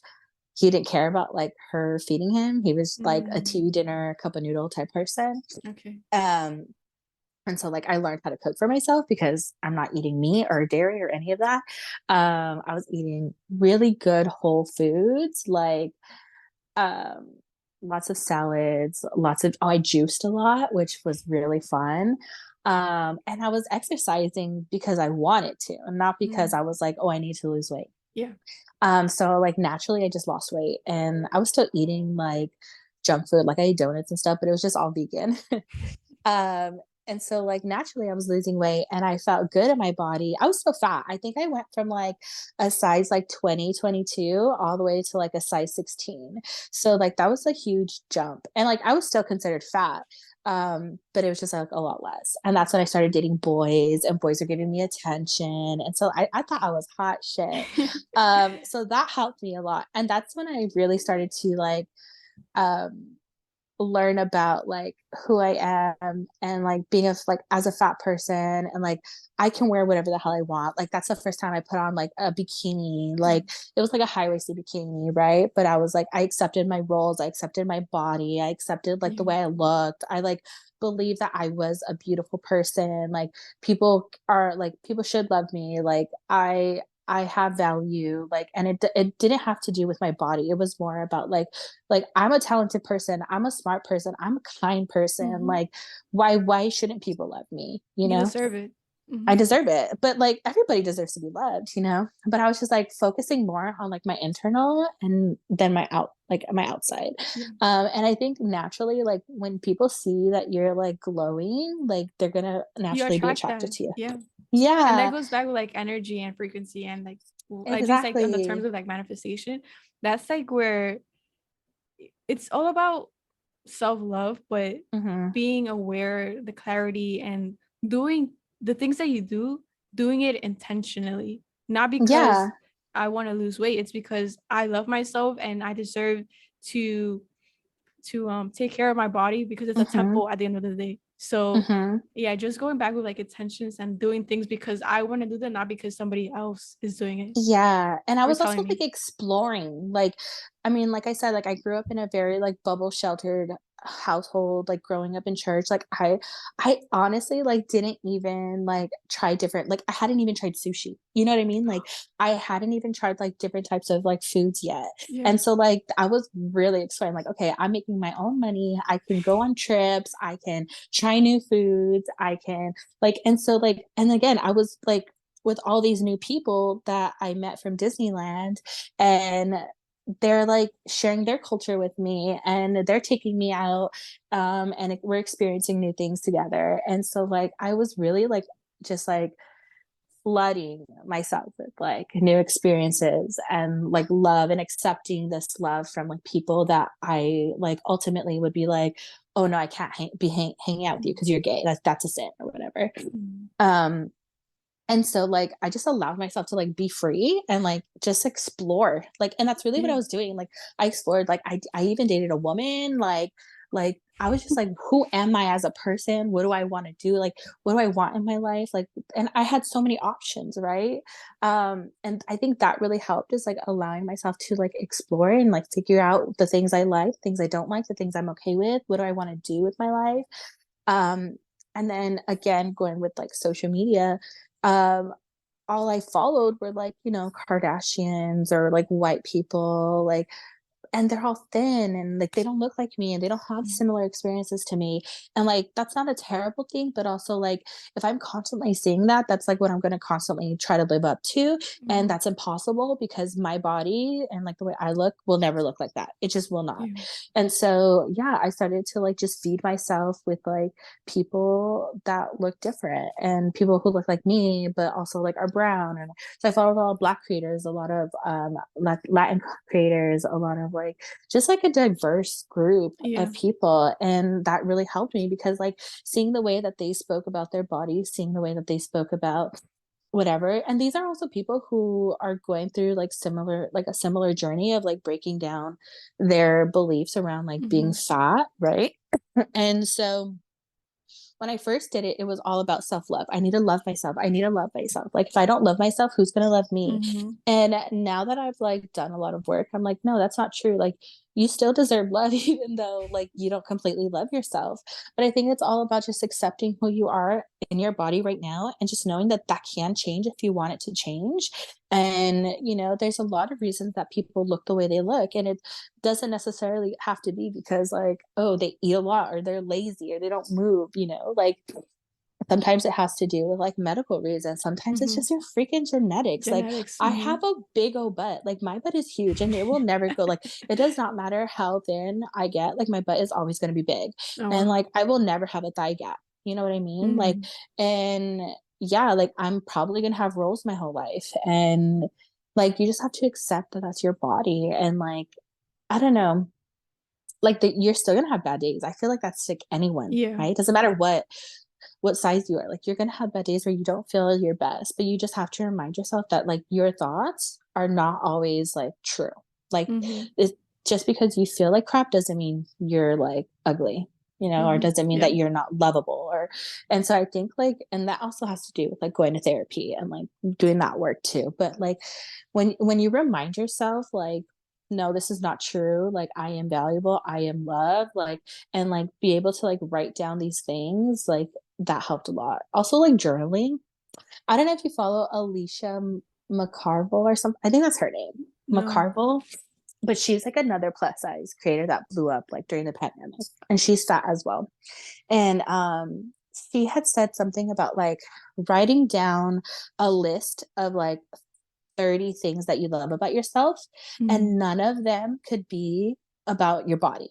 B: he didn't care about like her feeding him. He was like a
A: mm,
B: TV dinner, cup of noodle type person.
A: okay.
B: Um, and so like I learned how to cook for myself because I'm not eating meat or dairy or any of that. I was eating really good whole foods, like um lots of salads, I juiced a lot, which was really fun. And I was exercising because I wanted to and not because
A: Mm,
B: I was like, oh, I need to lose weight.
A: yeah.
B: So like naturally I just lost weight and I was still eating like junk food, like I ate donuts and stuff, but it was just all vegan. um and so like naturally I was losing weight and I felt good in my body. I was still fat. I think I went from like a size like 20, 22 all the way to like a size 16. So like that was a huge jump. And like I was still considered fat. But it was just like a lot less. And that's when I started dating boys and boys are giving me attention. And so I thought I was hot shit. So that helped me a lot. And that's when I really started to like um learn about like who I am and like being like as a fat person and like I can wear whatever the hell I want. Like that's the first time I put on like a bikini. Like
A: Mm,
B: it was like a high-waisted bikini, right? But I was like I accepted my roles, I accepted my body, I accepted like the
A: yeah.
B: way I looked. I like believe that I was a beautiful person. Like people are like people should love me. Like I have value. Like and it didn't have to do with my body. It was more about like I'm a talented person. I'm a smart person. I'm a kind person.
A: Mm-hmm.
B: Like why shouldn't people love me? You
A: You
B: know?
A: deserve it.
B: I
A: Mm-hmm.
B: deserve it. But like everybody deserves to be loved, you know? But I was just like focusing more on like my internal and then my outside.
A: Yeah.
B: And I think naturally, like when people see that you're like glowing, like they're gonna
A: You
B: naturally be
A: attract
B: attracted
A: that.
B: to you.
A: Yeah. And that
B: Yeah,
A: goes back with like energy and frequency and like just like on the terms
B: exactly.
A: of like manifestation. That's like where it's all about self-love, but
B: Hmm.
A: being aware, the clarity, and doing the things that you do, doing it intentionally, not because
B: Yeah.
A: I want to lose weight. It's because I love myself and I deserve to take care of my body because it's a
B: Hmm.
A: temple at the end of the day. So
B: Hmm.
A: yeah, just going back with like intentions and doing things because I want to do them, not because somebody else is doing it
B: Yeah, and I
A: or
B: was
A: telling
B: also, like,
A: me.
B: exploring, like I mean, like I said, like, I grew up in a very, like, bubble sheltered household, like, growing up in church, like, I honestly, like, didn't even, like, try different like, I hadn't even tried sushi, you know what I mean? Like, I hadn't even tried, like, different types of, like, foods yet,
A: Yeah.
B: and so, like, I was really exploring, like, "Okay, I'm making my own money, I can go on trips, I can try new foods, I can" like, and so, like and again, I was, like, with all these new people that I met from Disneyland and they're like sharing their culture with me and they're taking me out and we're experiencing new things together. And so like I was really like just like flooding myself with like new experiences and like love and accepting this love from like people that I like ultimately would be like, oh no, I can't hanging out with you because you're gay. That's a sin or whatever.
A: Mm-hmm.
B: Um, and so like I just allowed myself to like be free and like just explore. Like and that's really what I
A: Yeah.
B: was doing. Like I explored like I even dated a woman like I was just like who am I as a person? What do I want to do? Like what do I want in my life? Like and I had so many options, right? And I think that really helped is like allowing myself to like explore and like figure out the things I like, things I don't like, the things I'm okay with. What do I want to do with my life? Um, and then again, going with like social media, um, all I followed were like, you know, Kardashians or like white people, like and they're all thin and like they don't look like me and they don't have similar experiences to me and like that's not a terrible thing but also like if I'm constantly seeing that that's like what I'm going to constantly try to live up to and
A: Mm-hmm.
B: that's impossible because my body and like the way I look will never look like that it just will not
A: Yeah.
B: and so yeah I started to like just feed myself with like people that look different and people who look like me but also like are brown and so I followed a lot of black creators a lot of Latin creators a lot of like just like a diverse group
A: Yeah.
B: of people and that really helped me because like seeing the way that they spoke about their bodies seeing the way that they spoke about whatever and these are also people who are going through like a similar journey of like breaking down their beliefs around like being
A: Mm-hmm.
B: fat right and so when I first did it, it was all about self love. I need to love myself. I need to love myself. Like, if I don't love myself, who's going to love me?
A: Mm-hmm.
B: And now that I've like done a lot of work, I'm like, no, that's not true. Like, you still deserve love, even though like you don't completely love yourself. But I think it's all about just accepting who you are in your body right now and just knowing that that can change if you want it to change. And, you know, there's a lot of reasons that people look the way they look. And it doesn't necessarily have to be because like oh they eat a lot or they're lazy or they don't move you know like sometimes it has to do with like medical reasons sometimes it's
A: Mm-hmm.
B: just your freaking genetics like
A: Genetics.
B: I
A: Mm-hmm.
B: have a big old butt like my butt is huge and it will never go like it does not matter how thin I get like my butt is always going to be big
A: Oh
B: and
A: wow.
B: like I will never have a thigh gap you know what I mean like
A: Mm-hmm.
B: and yeah like I'm probably going to have rolls my whole life and like you just have to accept that that's your body and like I don't know like you're still gonna have bad days. I feel like that's like anyone,
A: Yeah.
B: right? It doesn't matter what size you are. Like you're gonna have bad days where you don't feel your best, but you just have to remind yourself that like your thoughts are not always like true. Like
A: Mm-hmm.
B: it's just because you feel like crap doesn't mean you're like ugly, you know, or
A: Mm-hmm.
B: doesn't mean
A: Yeah.
B: that you're not lovable or and so I think like and that also has to do with like going to therapy and like doing that work too. But like when you remind yourself like no, this is not true. Like, I am valuable, I am loved, like, and like be able to like write down these things, like that helped a lot. Also, like journaling. I don't know if you follow Alicia McCarville or something. I think that's her name,
A: No.
B: McCarville. But she's like another plus size creator that blew up like during the pandemic, and she's fat as well. And she had said something about like writing down a list of like 30 things that you love about yourself,
A: Mm.
B: and none of them could be about your body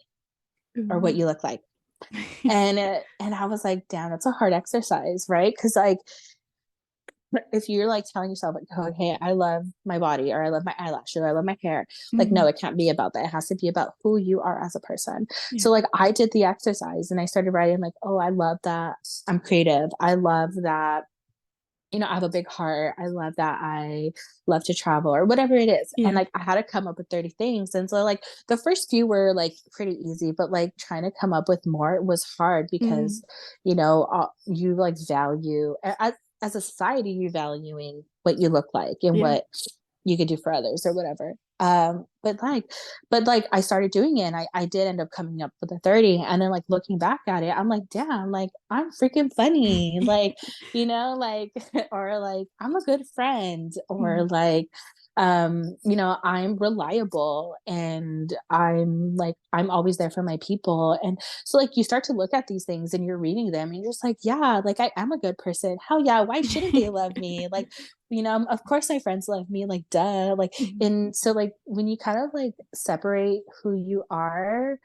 B: or what
A: Ooh.
B: you look like. And I was like, damn, that's a hard exercise, right? Because like if you're like telling yourself like, oh, hey, I love my body, or I love my eyelashes, or I love my hair, like no,
A: Mhm.
B: it can't be about that. It has to be about who you are as a person.
A: Yeah.
B: So like I did the exercise and I started writing like, oh, I love that I'm creative, I love that, you know, I have a big heart, I love that I love to travel, or whatever it is. And
A: Yeah.
B: like I had to come up with 30 things. And so like the first few were like pretty easy, but like trying to come up with more was hard because,
A: Mhm.
B: you know, you like value as a society, you valuing what you look like and
A: Yeah.
B: what you could do for others or whatever. But like I started doing it, and I did end up coming up with a 30. And then like looking back at it, I'm like, damn, like I'm freaking funny. Like, you know, like or like I'm a good friend, or
A: Mhm.
B: like you know, I'm reliable, and I'm always there for my people. And so like you start to look at these things and you're reading them and you're just like, yeah, like I am a good person. Hell yeah, why shouldn't they love me? Like, you know, of course my friends love me, like duh. Like,
A: Mhm.
B: and so like when you kind of like separate who you are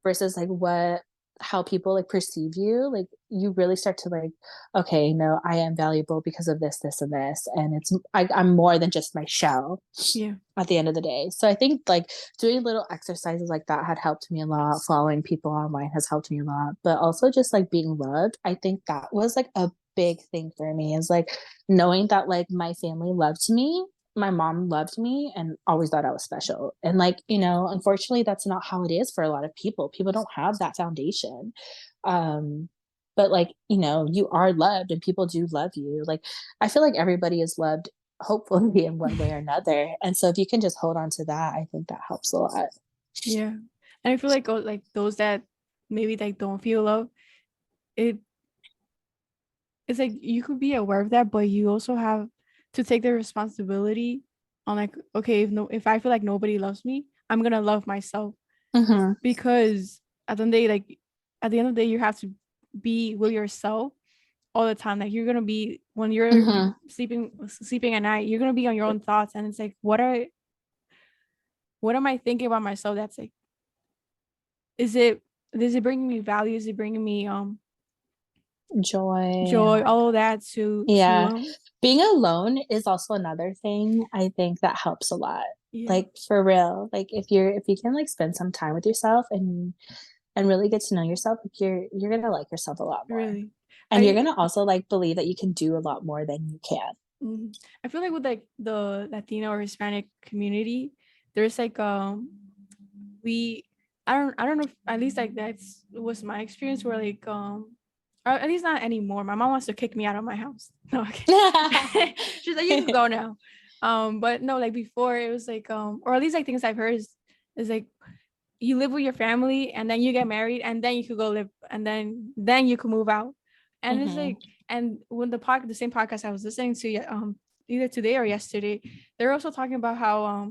B: versus like what how people like perceive you, like you really start to like, okay, no, I am valuable because of this and this, and I'm more than just my shell
A: Yeah.
B: at the end of the day. So I think like doing little exercises like that had helped me a lot. Following people online has helped me a lot, but also just like being loved, I think that was like a big thing for me, is like knowing that like my family loved me, my mom loved me and always thought I was special. And like, you know, unfortunately that's not how it is for a lot of people. People don't have that foundation. um but like, you know, you are loved and people do love you. Like I feel like everybody is loved, hopefully, in one way or another. And so if you can just hold on to that, I think that helps a lot.
A: Yeah. And I feel like like those that maybe like don't feel love, it it's like you could be aware of that, but you also have to take the responsibility on like, okay, if I feel like nobody loves me, I'm gonna love myself.
B: Mm-hmm.
A: Because at the end of the day, you have to be with yourself all the time. Like you're gonna be when you're
B: Mm-hmm.
A: sleeping at night, you're gonna be on your own thoughts, and it's like, what am I thinking about myself? That's like, is it is it bringing me value? Is it bringing me
B: Joy.
A: joy? All of that to
B: Yeah. Being alone is also another thing I think that helps a lot.
A: yeah,
B: Like for real. Like if you can like spend some time with yourself and really get to know yourself, like you're gonna like yourself a lot more.
A: really.
B: And you're
A: I
B: gonna also like believe that you can do a lot more than you can.
A: I feel like with like the Latino or Hispanic community, there's like we I don't know if at least like that's was my experience where like or at least not anymore. My mom wants to kick me out of my house. No, okay. She's like, you can go now. But no, like before it was like or at least like things I've heard is like you live with your family and then you get married and then you could go live and then you could move out. And it's
B: Mm-hmm.
A: like and when the same podcast I was listening to either today or yesterday, they're also talking about how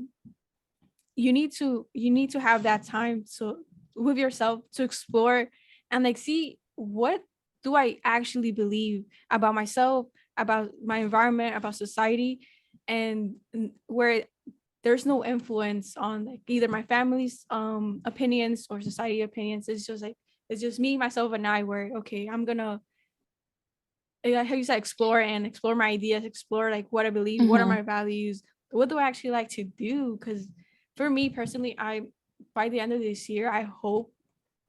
A: you need to have that time to with yourself to explore and like see what do I actually believe about myself, about my environment, about society, and where there's no influence on like either my family's opinions or society opinions. It's just like it's just me, myself, and I. Where okay, I'm gonna like how you said explore and explore my ideas, explore like what I believe, what are
B: Mm-hmm.
A: my values, what do I actually like to do? Because for me personally, I by the end of this year, I hope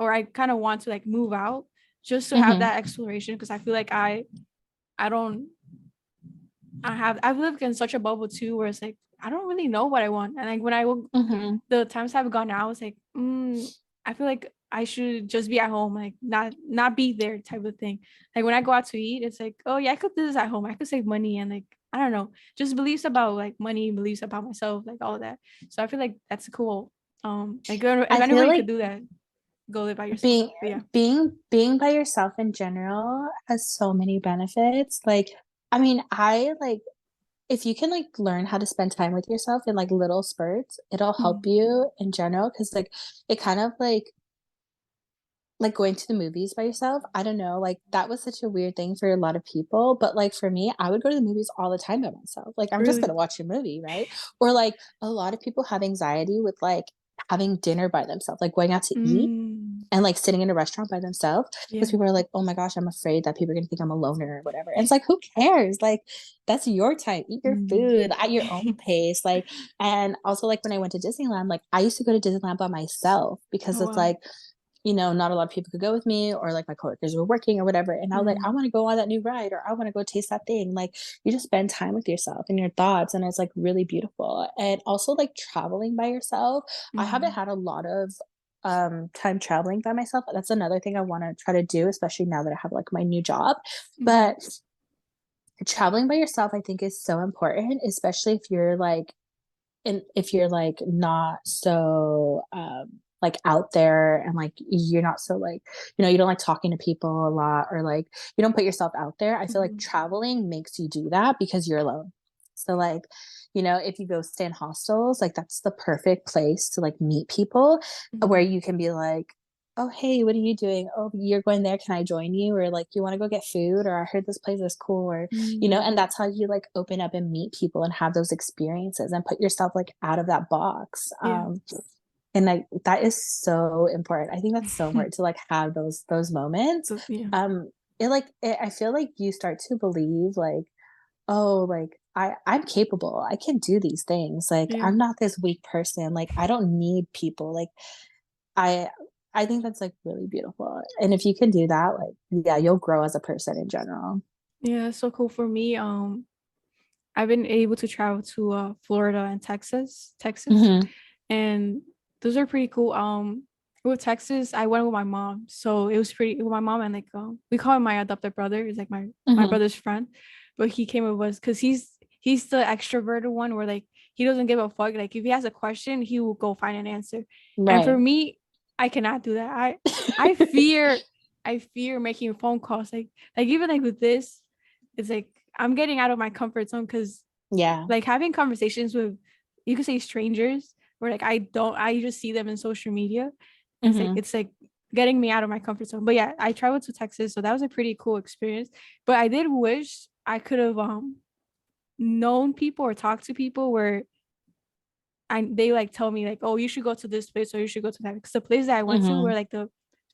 A: or I kind of want to like move out just to have
B: Mm-hmm.
A: that exploration because I feel like I don't I've lived in such a bubble too where it's like I don't really know what I want. And like when
B: Mm-hmm.
A: the times have gone out, I was like, I feel like I should just be at home, like not be there type of thing. Like when I go out to eat, it's like, oh yeah, I could do this at home. I could save money and like I don't know, just beliefs about like money, beliefs about myself, like all of that. So I feel like that's cool. Like if
B: I feel
A: anybody
B: like
A: could do that, go live by yourself.
B: being
A: But yeah.
B: being by yourself in general has so many benefits. Like, I mean, I like if you can like learn how to spend time with yourself in like little spurts, it'll help
A: Mm,
B: you in general because like it kind of like going to the movies by yourself. I don't know, like that was such a weird thing for a lot of people, but like for me, I would go to the movies all the time by myself. Like I'm just
A: really.
B: gonna watch a movie, right? Or like a lot of people have anxiety with like having dinner by themselves, like going out to eat
A: Mm,
B: and like sitting in a restaurant by themselves because
A: yeah.
B: people are like, oh my gosh, I'm afraid that people are gonna think I'm a loner or whatever. And it's like, who cares? Like, that's your time. Eat your
A: Mm.
B: food at your own pace. Like, and also like when I went to Disneyland, like I used to go to Disneyland by myself because
A: Oh
B: it's
A: wow.
B: like, not a lot of people could go with me or like my coworkers were working or whatever. And I was like, I
A: Mm,
B: want to go on that new ride or I want to go taste that thing. Like you just spend time with yourself and your thoughts. And it's like really beautiful. And also like traveling by yourself. I haven't
A: mm,
B: had a lot of time traveling by myself. That's another thing I want to try to do, especially now that I have like my new job.
A: mm,
B: But traveling by yourself, I think is so important, especially if you're like and if you're like not so like out there and like you're not so like you don't like talking to people a lot or like you don't put yourself out there. I feel like
A: mm,
B: traveling makes you do that because you're alone. So like if you go stay in hostels, like that's the perfect place to like meet people where
A: mm,
B: you can be like, oh hey, what are you doing? Oh, you're going there, can I join you? Or like, you want to go get food? Or I heard this place is cool. Or
A: mm,
B: and that's how you like open up and meet people and have those experiences and put yourself like out of that box.
A: yeah.
B: And like that is so important. I think that's so important to like have those moments.
A: So yeah.
B: I feel like you start to believe like, oh, like I'm capable. I can do these things. Like
A: Yeah.
B: I'm not this weak person. Like I don't need people. Like I I think that's like really beautiful. And if you can do that, like yeah, you'll grow as a person in general.
A: Yeah, so cool for me. I've been able to travel to Florida and Texas,
B: Hmm.
A: and those are pretty cool. With Texas, I went with my mom, so it was pretty with my mom and like we call him my adopted brother. He's like my
B: Hmm.
A: brother's friend, but he came with us because he's the extroverted one where like he doesn't give a fuck. Like if he has a question, he will go find an answer. And for
B: Right.
A: me, I cannot do that. I fear I fear making phone calls. Like even like with this, it's like I'm getting out of my comfort zone because
B: Yeah.
A: like having conversations with you could say strangers where like I just see them in social media and
B: Hmm.
A: it's like getting me out of my comfort zone. But yeah, I traveled to Texas, so that was a pretty cool experience. But I did wish I could have known people or talked to people where they like tell me like, oh, you should go to this place or you should go to that. Because the place that I went to were
B: Hmm.
A: like the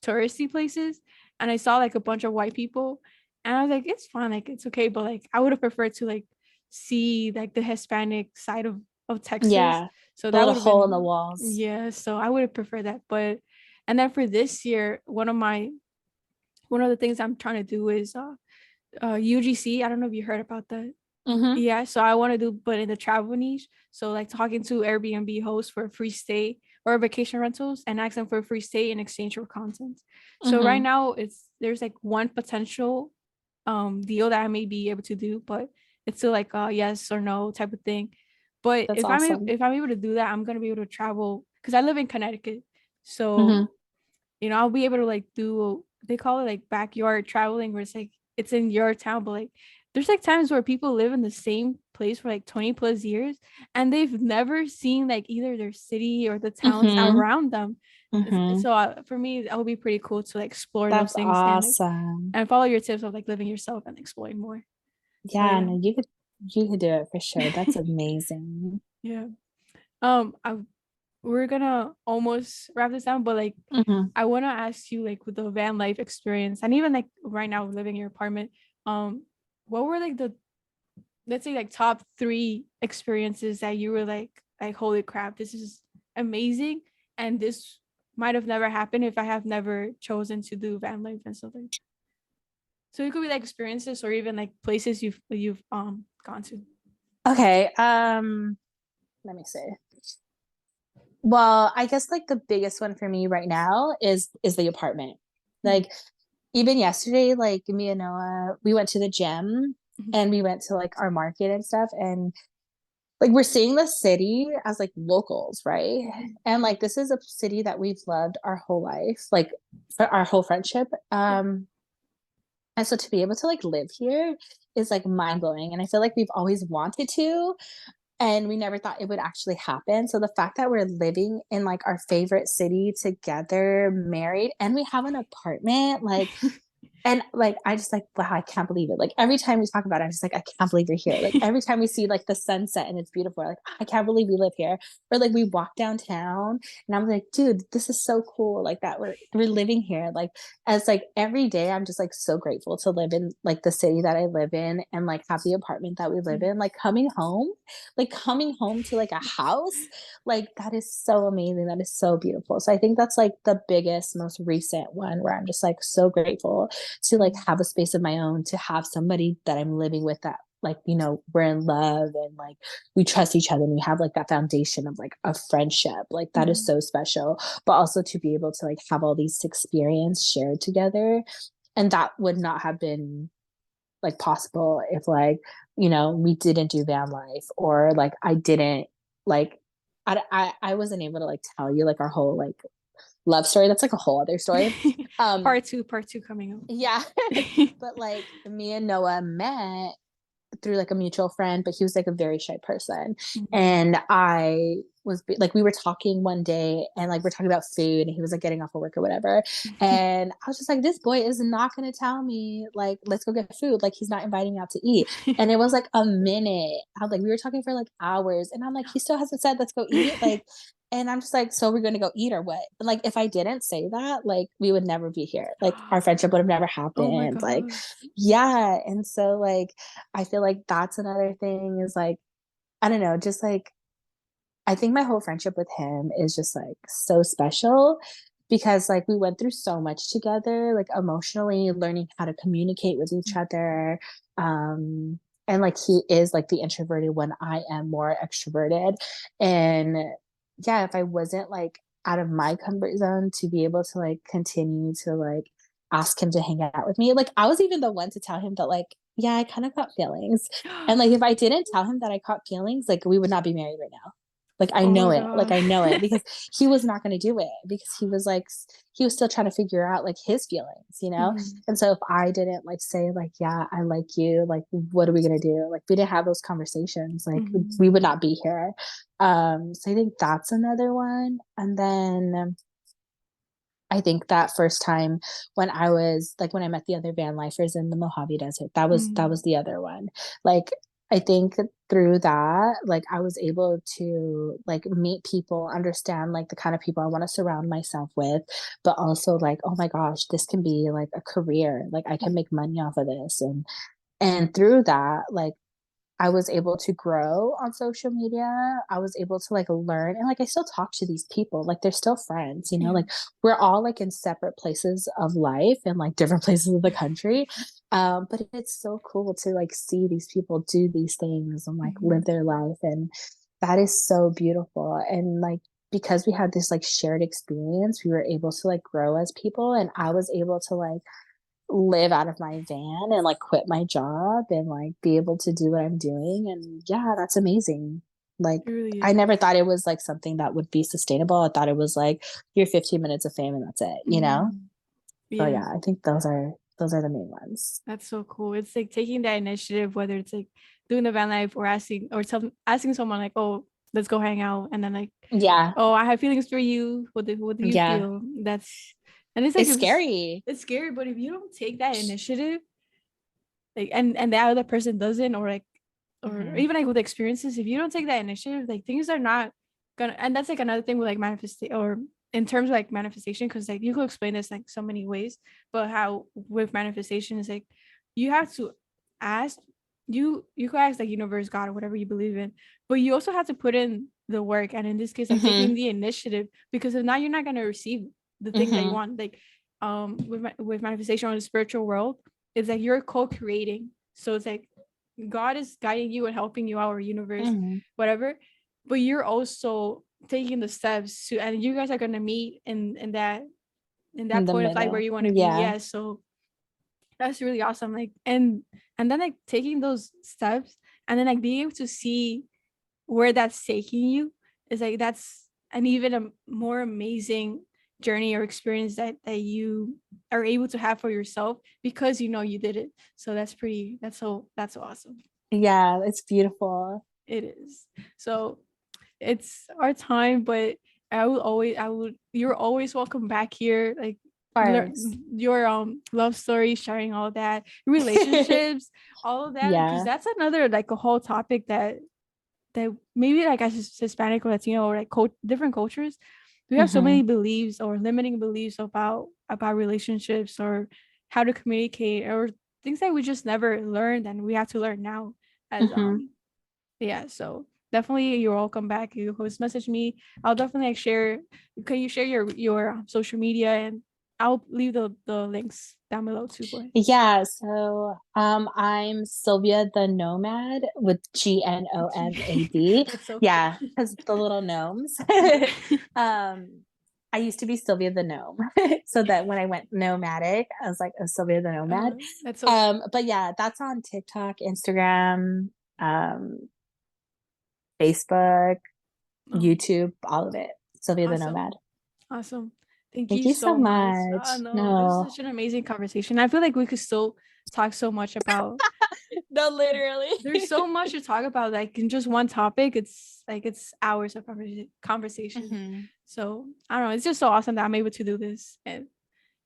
A: touristy places, and I saw like a bunch of white people, and I was like, it's fine, like it's okay, but like I would have preferred to like see like the Hispanic side of Texas.
B: Yeah.
A: So
B: The
A: that
B: little
A: would have
B: hole in the
A: been
B: walls.
A: yeah. So I would have preferred that, but and then for this year, one of the things I'm trying to do is UGC. I don't know if you heard about that.
B: Hmm.
A: Yeah, so I want to do, but in the travel niche. So like talking to Airbnb hosts for a free stay or vacation rentals and ask them for a free stay in exchange for content. So right
B: Hmm.
A: now there's like one potential deal that I may be able to do, but it's still like a yes or no type of thing. But
B: That's awesome.
A: if I'm able to do that, I'm gonna be able to travel because I live in Connecticut. So
B: Hmm.
A: I'll be able to like do they call it like backyard traveling where it's like it's in your town, but like there's like times where people live in the same place for like 20 plus years and they've never seen like either their city or the towns
B: Hmm.
A: around them.
B: Hmm.
A: So for me, that would be pretty cool to like explore those
B: That's
A: things and like
B: awesome.
A: and follow your tips of like living yourself and exploring more. But
B: Yeah,
A: yeah.
B: no, you could do it for sure. That's amazing.
A: Yeah. I we're gonna almost wrap this down, but like
B: Hmm.
A: I want to ask you like with the van life experience and even like right now living in your apartment, um, what were like the let's say like top three experiences that you were like holy crap, this is amazing, and this might have never happened if I have never chosen to do van life and stuff like that. So it could be like experiences or even like places you've gone to.
B: Okay. Let me see. Well, I guess like the biggest one for me right now is the apartment.
A: Mm-hmm.
B: Like even yesterday, like me and Noah, we went to the gym
A: Mm-hmm.
B: and we went to like our market and stuff. And like we're seeing the city as like locals, right?
A: Mhm.
B: And like this is a city that we've loved our whole life, like for our whole friendship.
A: Yeah.
B: And so to be able to like live here is like mind blowing. And I feel like we've always wanted to, and we never thought it would actually happen. So the fact that we're living in like our favorite city together, married, and we have an apartment, like and like I just like, wow, I can't believe it. Like every time we talk about it, I'm just like, I can't believe you're here. Like every time we see like the sunset and it's beautiful, like I can't believe we live here. Or like we walk downtown and I'm like, dude, this is so cool. Like that we're living here. Like as like every day I'm just like so grateful to live in like the city that I live in and like have the apartment that we live in. Like coming home to like a house, like that is so amazing. That is so beautiful. So I think that's like the biggest, most recent one where I'm just like so grateful to like
A: Mhm.
B: have a space of my own, to have somebody that I'm living with that like, you know, we're in love and like we trust each other and we have like that foundation of like a friendship. Like that is
A: Mhm.
B: so special. But also to be able to like have all these experience shared together. And that would not have been like possible if like, you know, we didn't do van life or like I didn't like I wasn't able to like tell you like our whole like love story. That's like a whole other story. Um,
A: Part two coming up.
B: yeah. But like me and Noah met through like a mutual friend, but he was like a very shy person.
A: Mhm.
B: And I was like, we were talking one day and like we're talking about food and he was like getting off of work or whatever. And I was just like, this boy is not going to tell me like, let's go get food. Like he's not inviting me out to eat. And it was like a minute. I was like, we were talking for like hours and I'm like, he still hasn't said, let's go eat. Like, and I'm just like, so we're going to go eat or what? And like, if I didn't say that, like, we would never be here. Like, our friendship would have never
A: Oh my
B: happened. Like,
A: gosh.
B: yeah. And so, like, I feel like that's another thing is like, I don't know, just like, I think my whole friendship with him is just like so special because like we went through so much together, like emotionally learning how to communicate with each other. Um, and like he is like the introverted when I am more extroverted. And yeah, if I wasn't like out of my comfort zone to be able to like continue to like ask him to hang out with me, like I was even the one to tell him that like, yeah, I kind of caught feelings. And like if I didn't tell him that I caught feelings, like we would not be married right now. Like I
A: Oh
B: know
A: my
B: it. Like
A: god.
B: I know it because he was not going to do it because he was like he was still trying to figure out like his feelings, you know?
A: Mhm.
B: And so if I didn't like say like, yeah, I like you, like what are we going to do? Like we didn't have those conversations, like
A: Mhm.
B: we would not be here. So I think that's another one. And then I think that first time when I was like when I met the other van lifers in the Mojave Desert, that
A: Mhm.
B: was the other one. Like I think through that, like I was able to like meet people, understand like the kind of people I want to surround myself with, but also like, oh my gosh, this can be like a career. Like I can make money off of this. And through that, like I was able to grow on social media. I was able to like learn and like I still talk to these people. Like they're still friends, you know,
A: Yeah.
B: like we're all like in separate places of life and like different places of the country. But it's so cool to like see these people do these things and like live
A: Mhm.
B: their life. And that is so beautiful. And like because we had this like shared experience, we were able to like grow as people. And I was able to like live out of my van and like quit my job and like be able to do what I'm doing. And yeah, that's amazing. Like
A: It really
B: I
A: is.
B: never thought it was like something that would be sustainable. I thought it was like your 15 minutes of fame and that's it, you know?
A: Mhm.
B: So
A: Yeah.
B: yeah, I think those are the main ones.
A: That's so cool. It's like taking that initiative, whether it's like doing the van life or asking someone like, oh, let's go hang out, and then like,
B: Yeah.
A: oh, I have feelings for you. What do you
B: Yeah.
A: feel? That's and it's like
B: It's
A: if
B: scary.
A: it's scary, but if you don't take that initiative, like and the other person doesn't, or
B: Hmm.
A: even like with experiences, if you don't take that initiative, like things are not gonna. And that's like another thing with like manifestation or in terms of like manifestation, because like you could explain this like so many ways, but how with manifestation is like you have to ask you could ask like universe, God, or whatever you believe in, but you also have to put in the work, and in this case like taking
B: Hmm.
A: the initiative, because if not you're not gonna receive the thing that you
B: Hmm.
A: want. Like with manifestation on the spiritual world, it's like you're co-creating, so it's like God is guiding you and helping you out, or universe,
B: Hmm.
A: whatever. But you're also taking the steps to, and you guys are gonna meet in
B: In
A: that
B: the
A: point of life where
B: middle.
A: you want to be.
B: Yeah.
A: Yeah. So that's really awesome. Like and then like taking those steps and then like being able to see where that's taking you is like that's an even a more amazing journey or experience that you are able to have for yourself because you know you did it. So that's so awesome.
B: Yeah, it's beautiful.
A: It is. So it's our time, but you're always welcome back here. Like
B: Of course.
A: your love story, sharing all that, relationships, all of that, because
B: Yeah.
A: that's another like a whole topic that maybe like as Hispanic or Latino or like different cultures, we have so many
B: Mhm.
A: beliefs or limiting beliefs about relationships or how to communicate or things that we just never learned and we have to learn now as
B: Mhm.
A: yeah. So definitely you're welcome back. You always message me. I'll definitely like share. Can you share your social media, and I'll leave the links down below too for it.
B: Yeah, so, I'm Sylvia the Nomad with GNOMAD.
A: That's so
B: Yeah,
A: cute.
B: because the little gnomes. Um, I used to be Sylvia the Gnome, so that when I went nomadic, I was like, "Oh, Sylvia the Nomad."
A: That's so cute.
B: But yeah, that's on TikTok, Instagram, um, Facebook,
A: Oh,
B: YouTube, all of it. Sylvia the
A: awesome.
B: Nomad.
A: Awesome. Thank
B: Thank
A: you
B: you so
A: so much. Oh
B: much.
A: no, this is
B: No.
A: such an amazing conversation. I feel like we could still talk so much about
B: No, literally.
A: there's so much to talk about like in just one topic. It's like it's hours of conversation.
B: Mhm.
A: So I don't know, it's just so awesome that I'm able to do this. And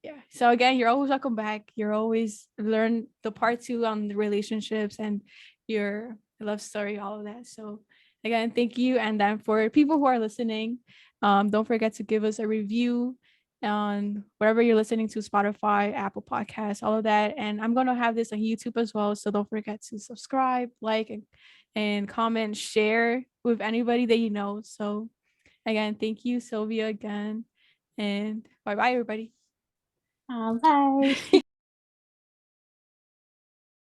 A: yeah, so again, you're always welcome back. You're always learn the part two on the relationships and your love story, all of that. So again, thank you. And then for people who are listening, don't forget to give us a review on wherever you're listening to, Spotify, Apple Podcasts, all of that. And I'm going to have this on YouTube as well, so don't forget to subscribe, like, and comment, share with anybody that you know. So again, thank you, Sylvia, again, and bye bye, everybody.
B: Bye.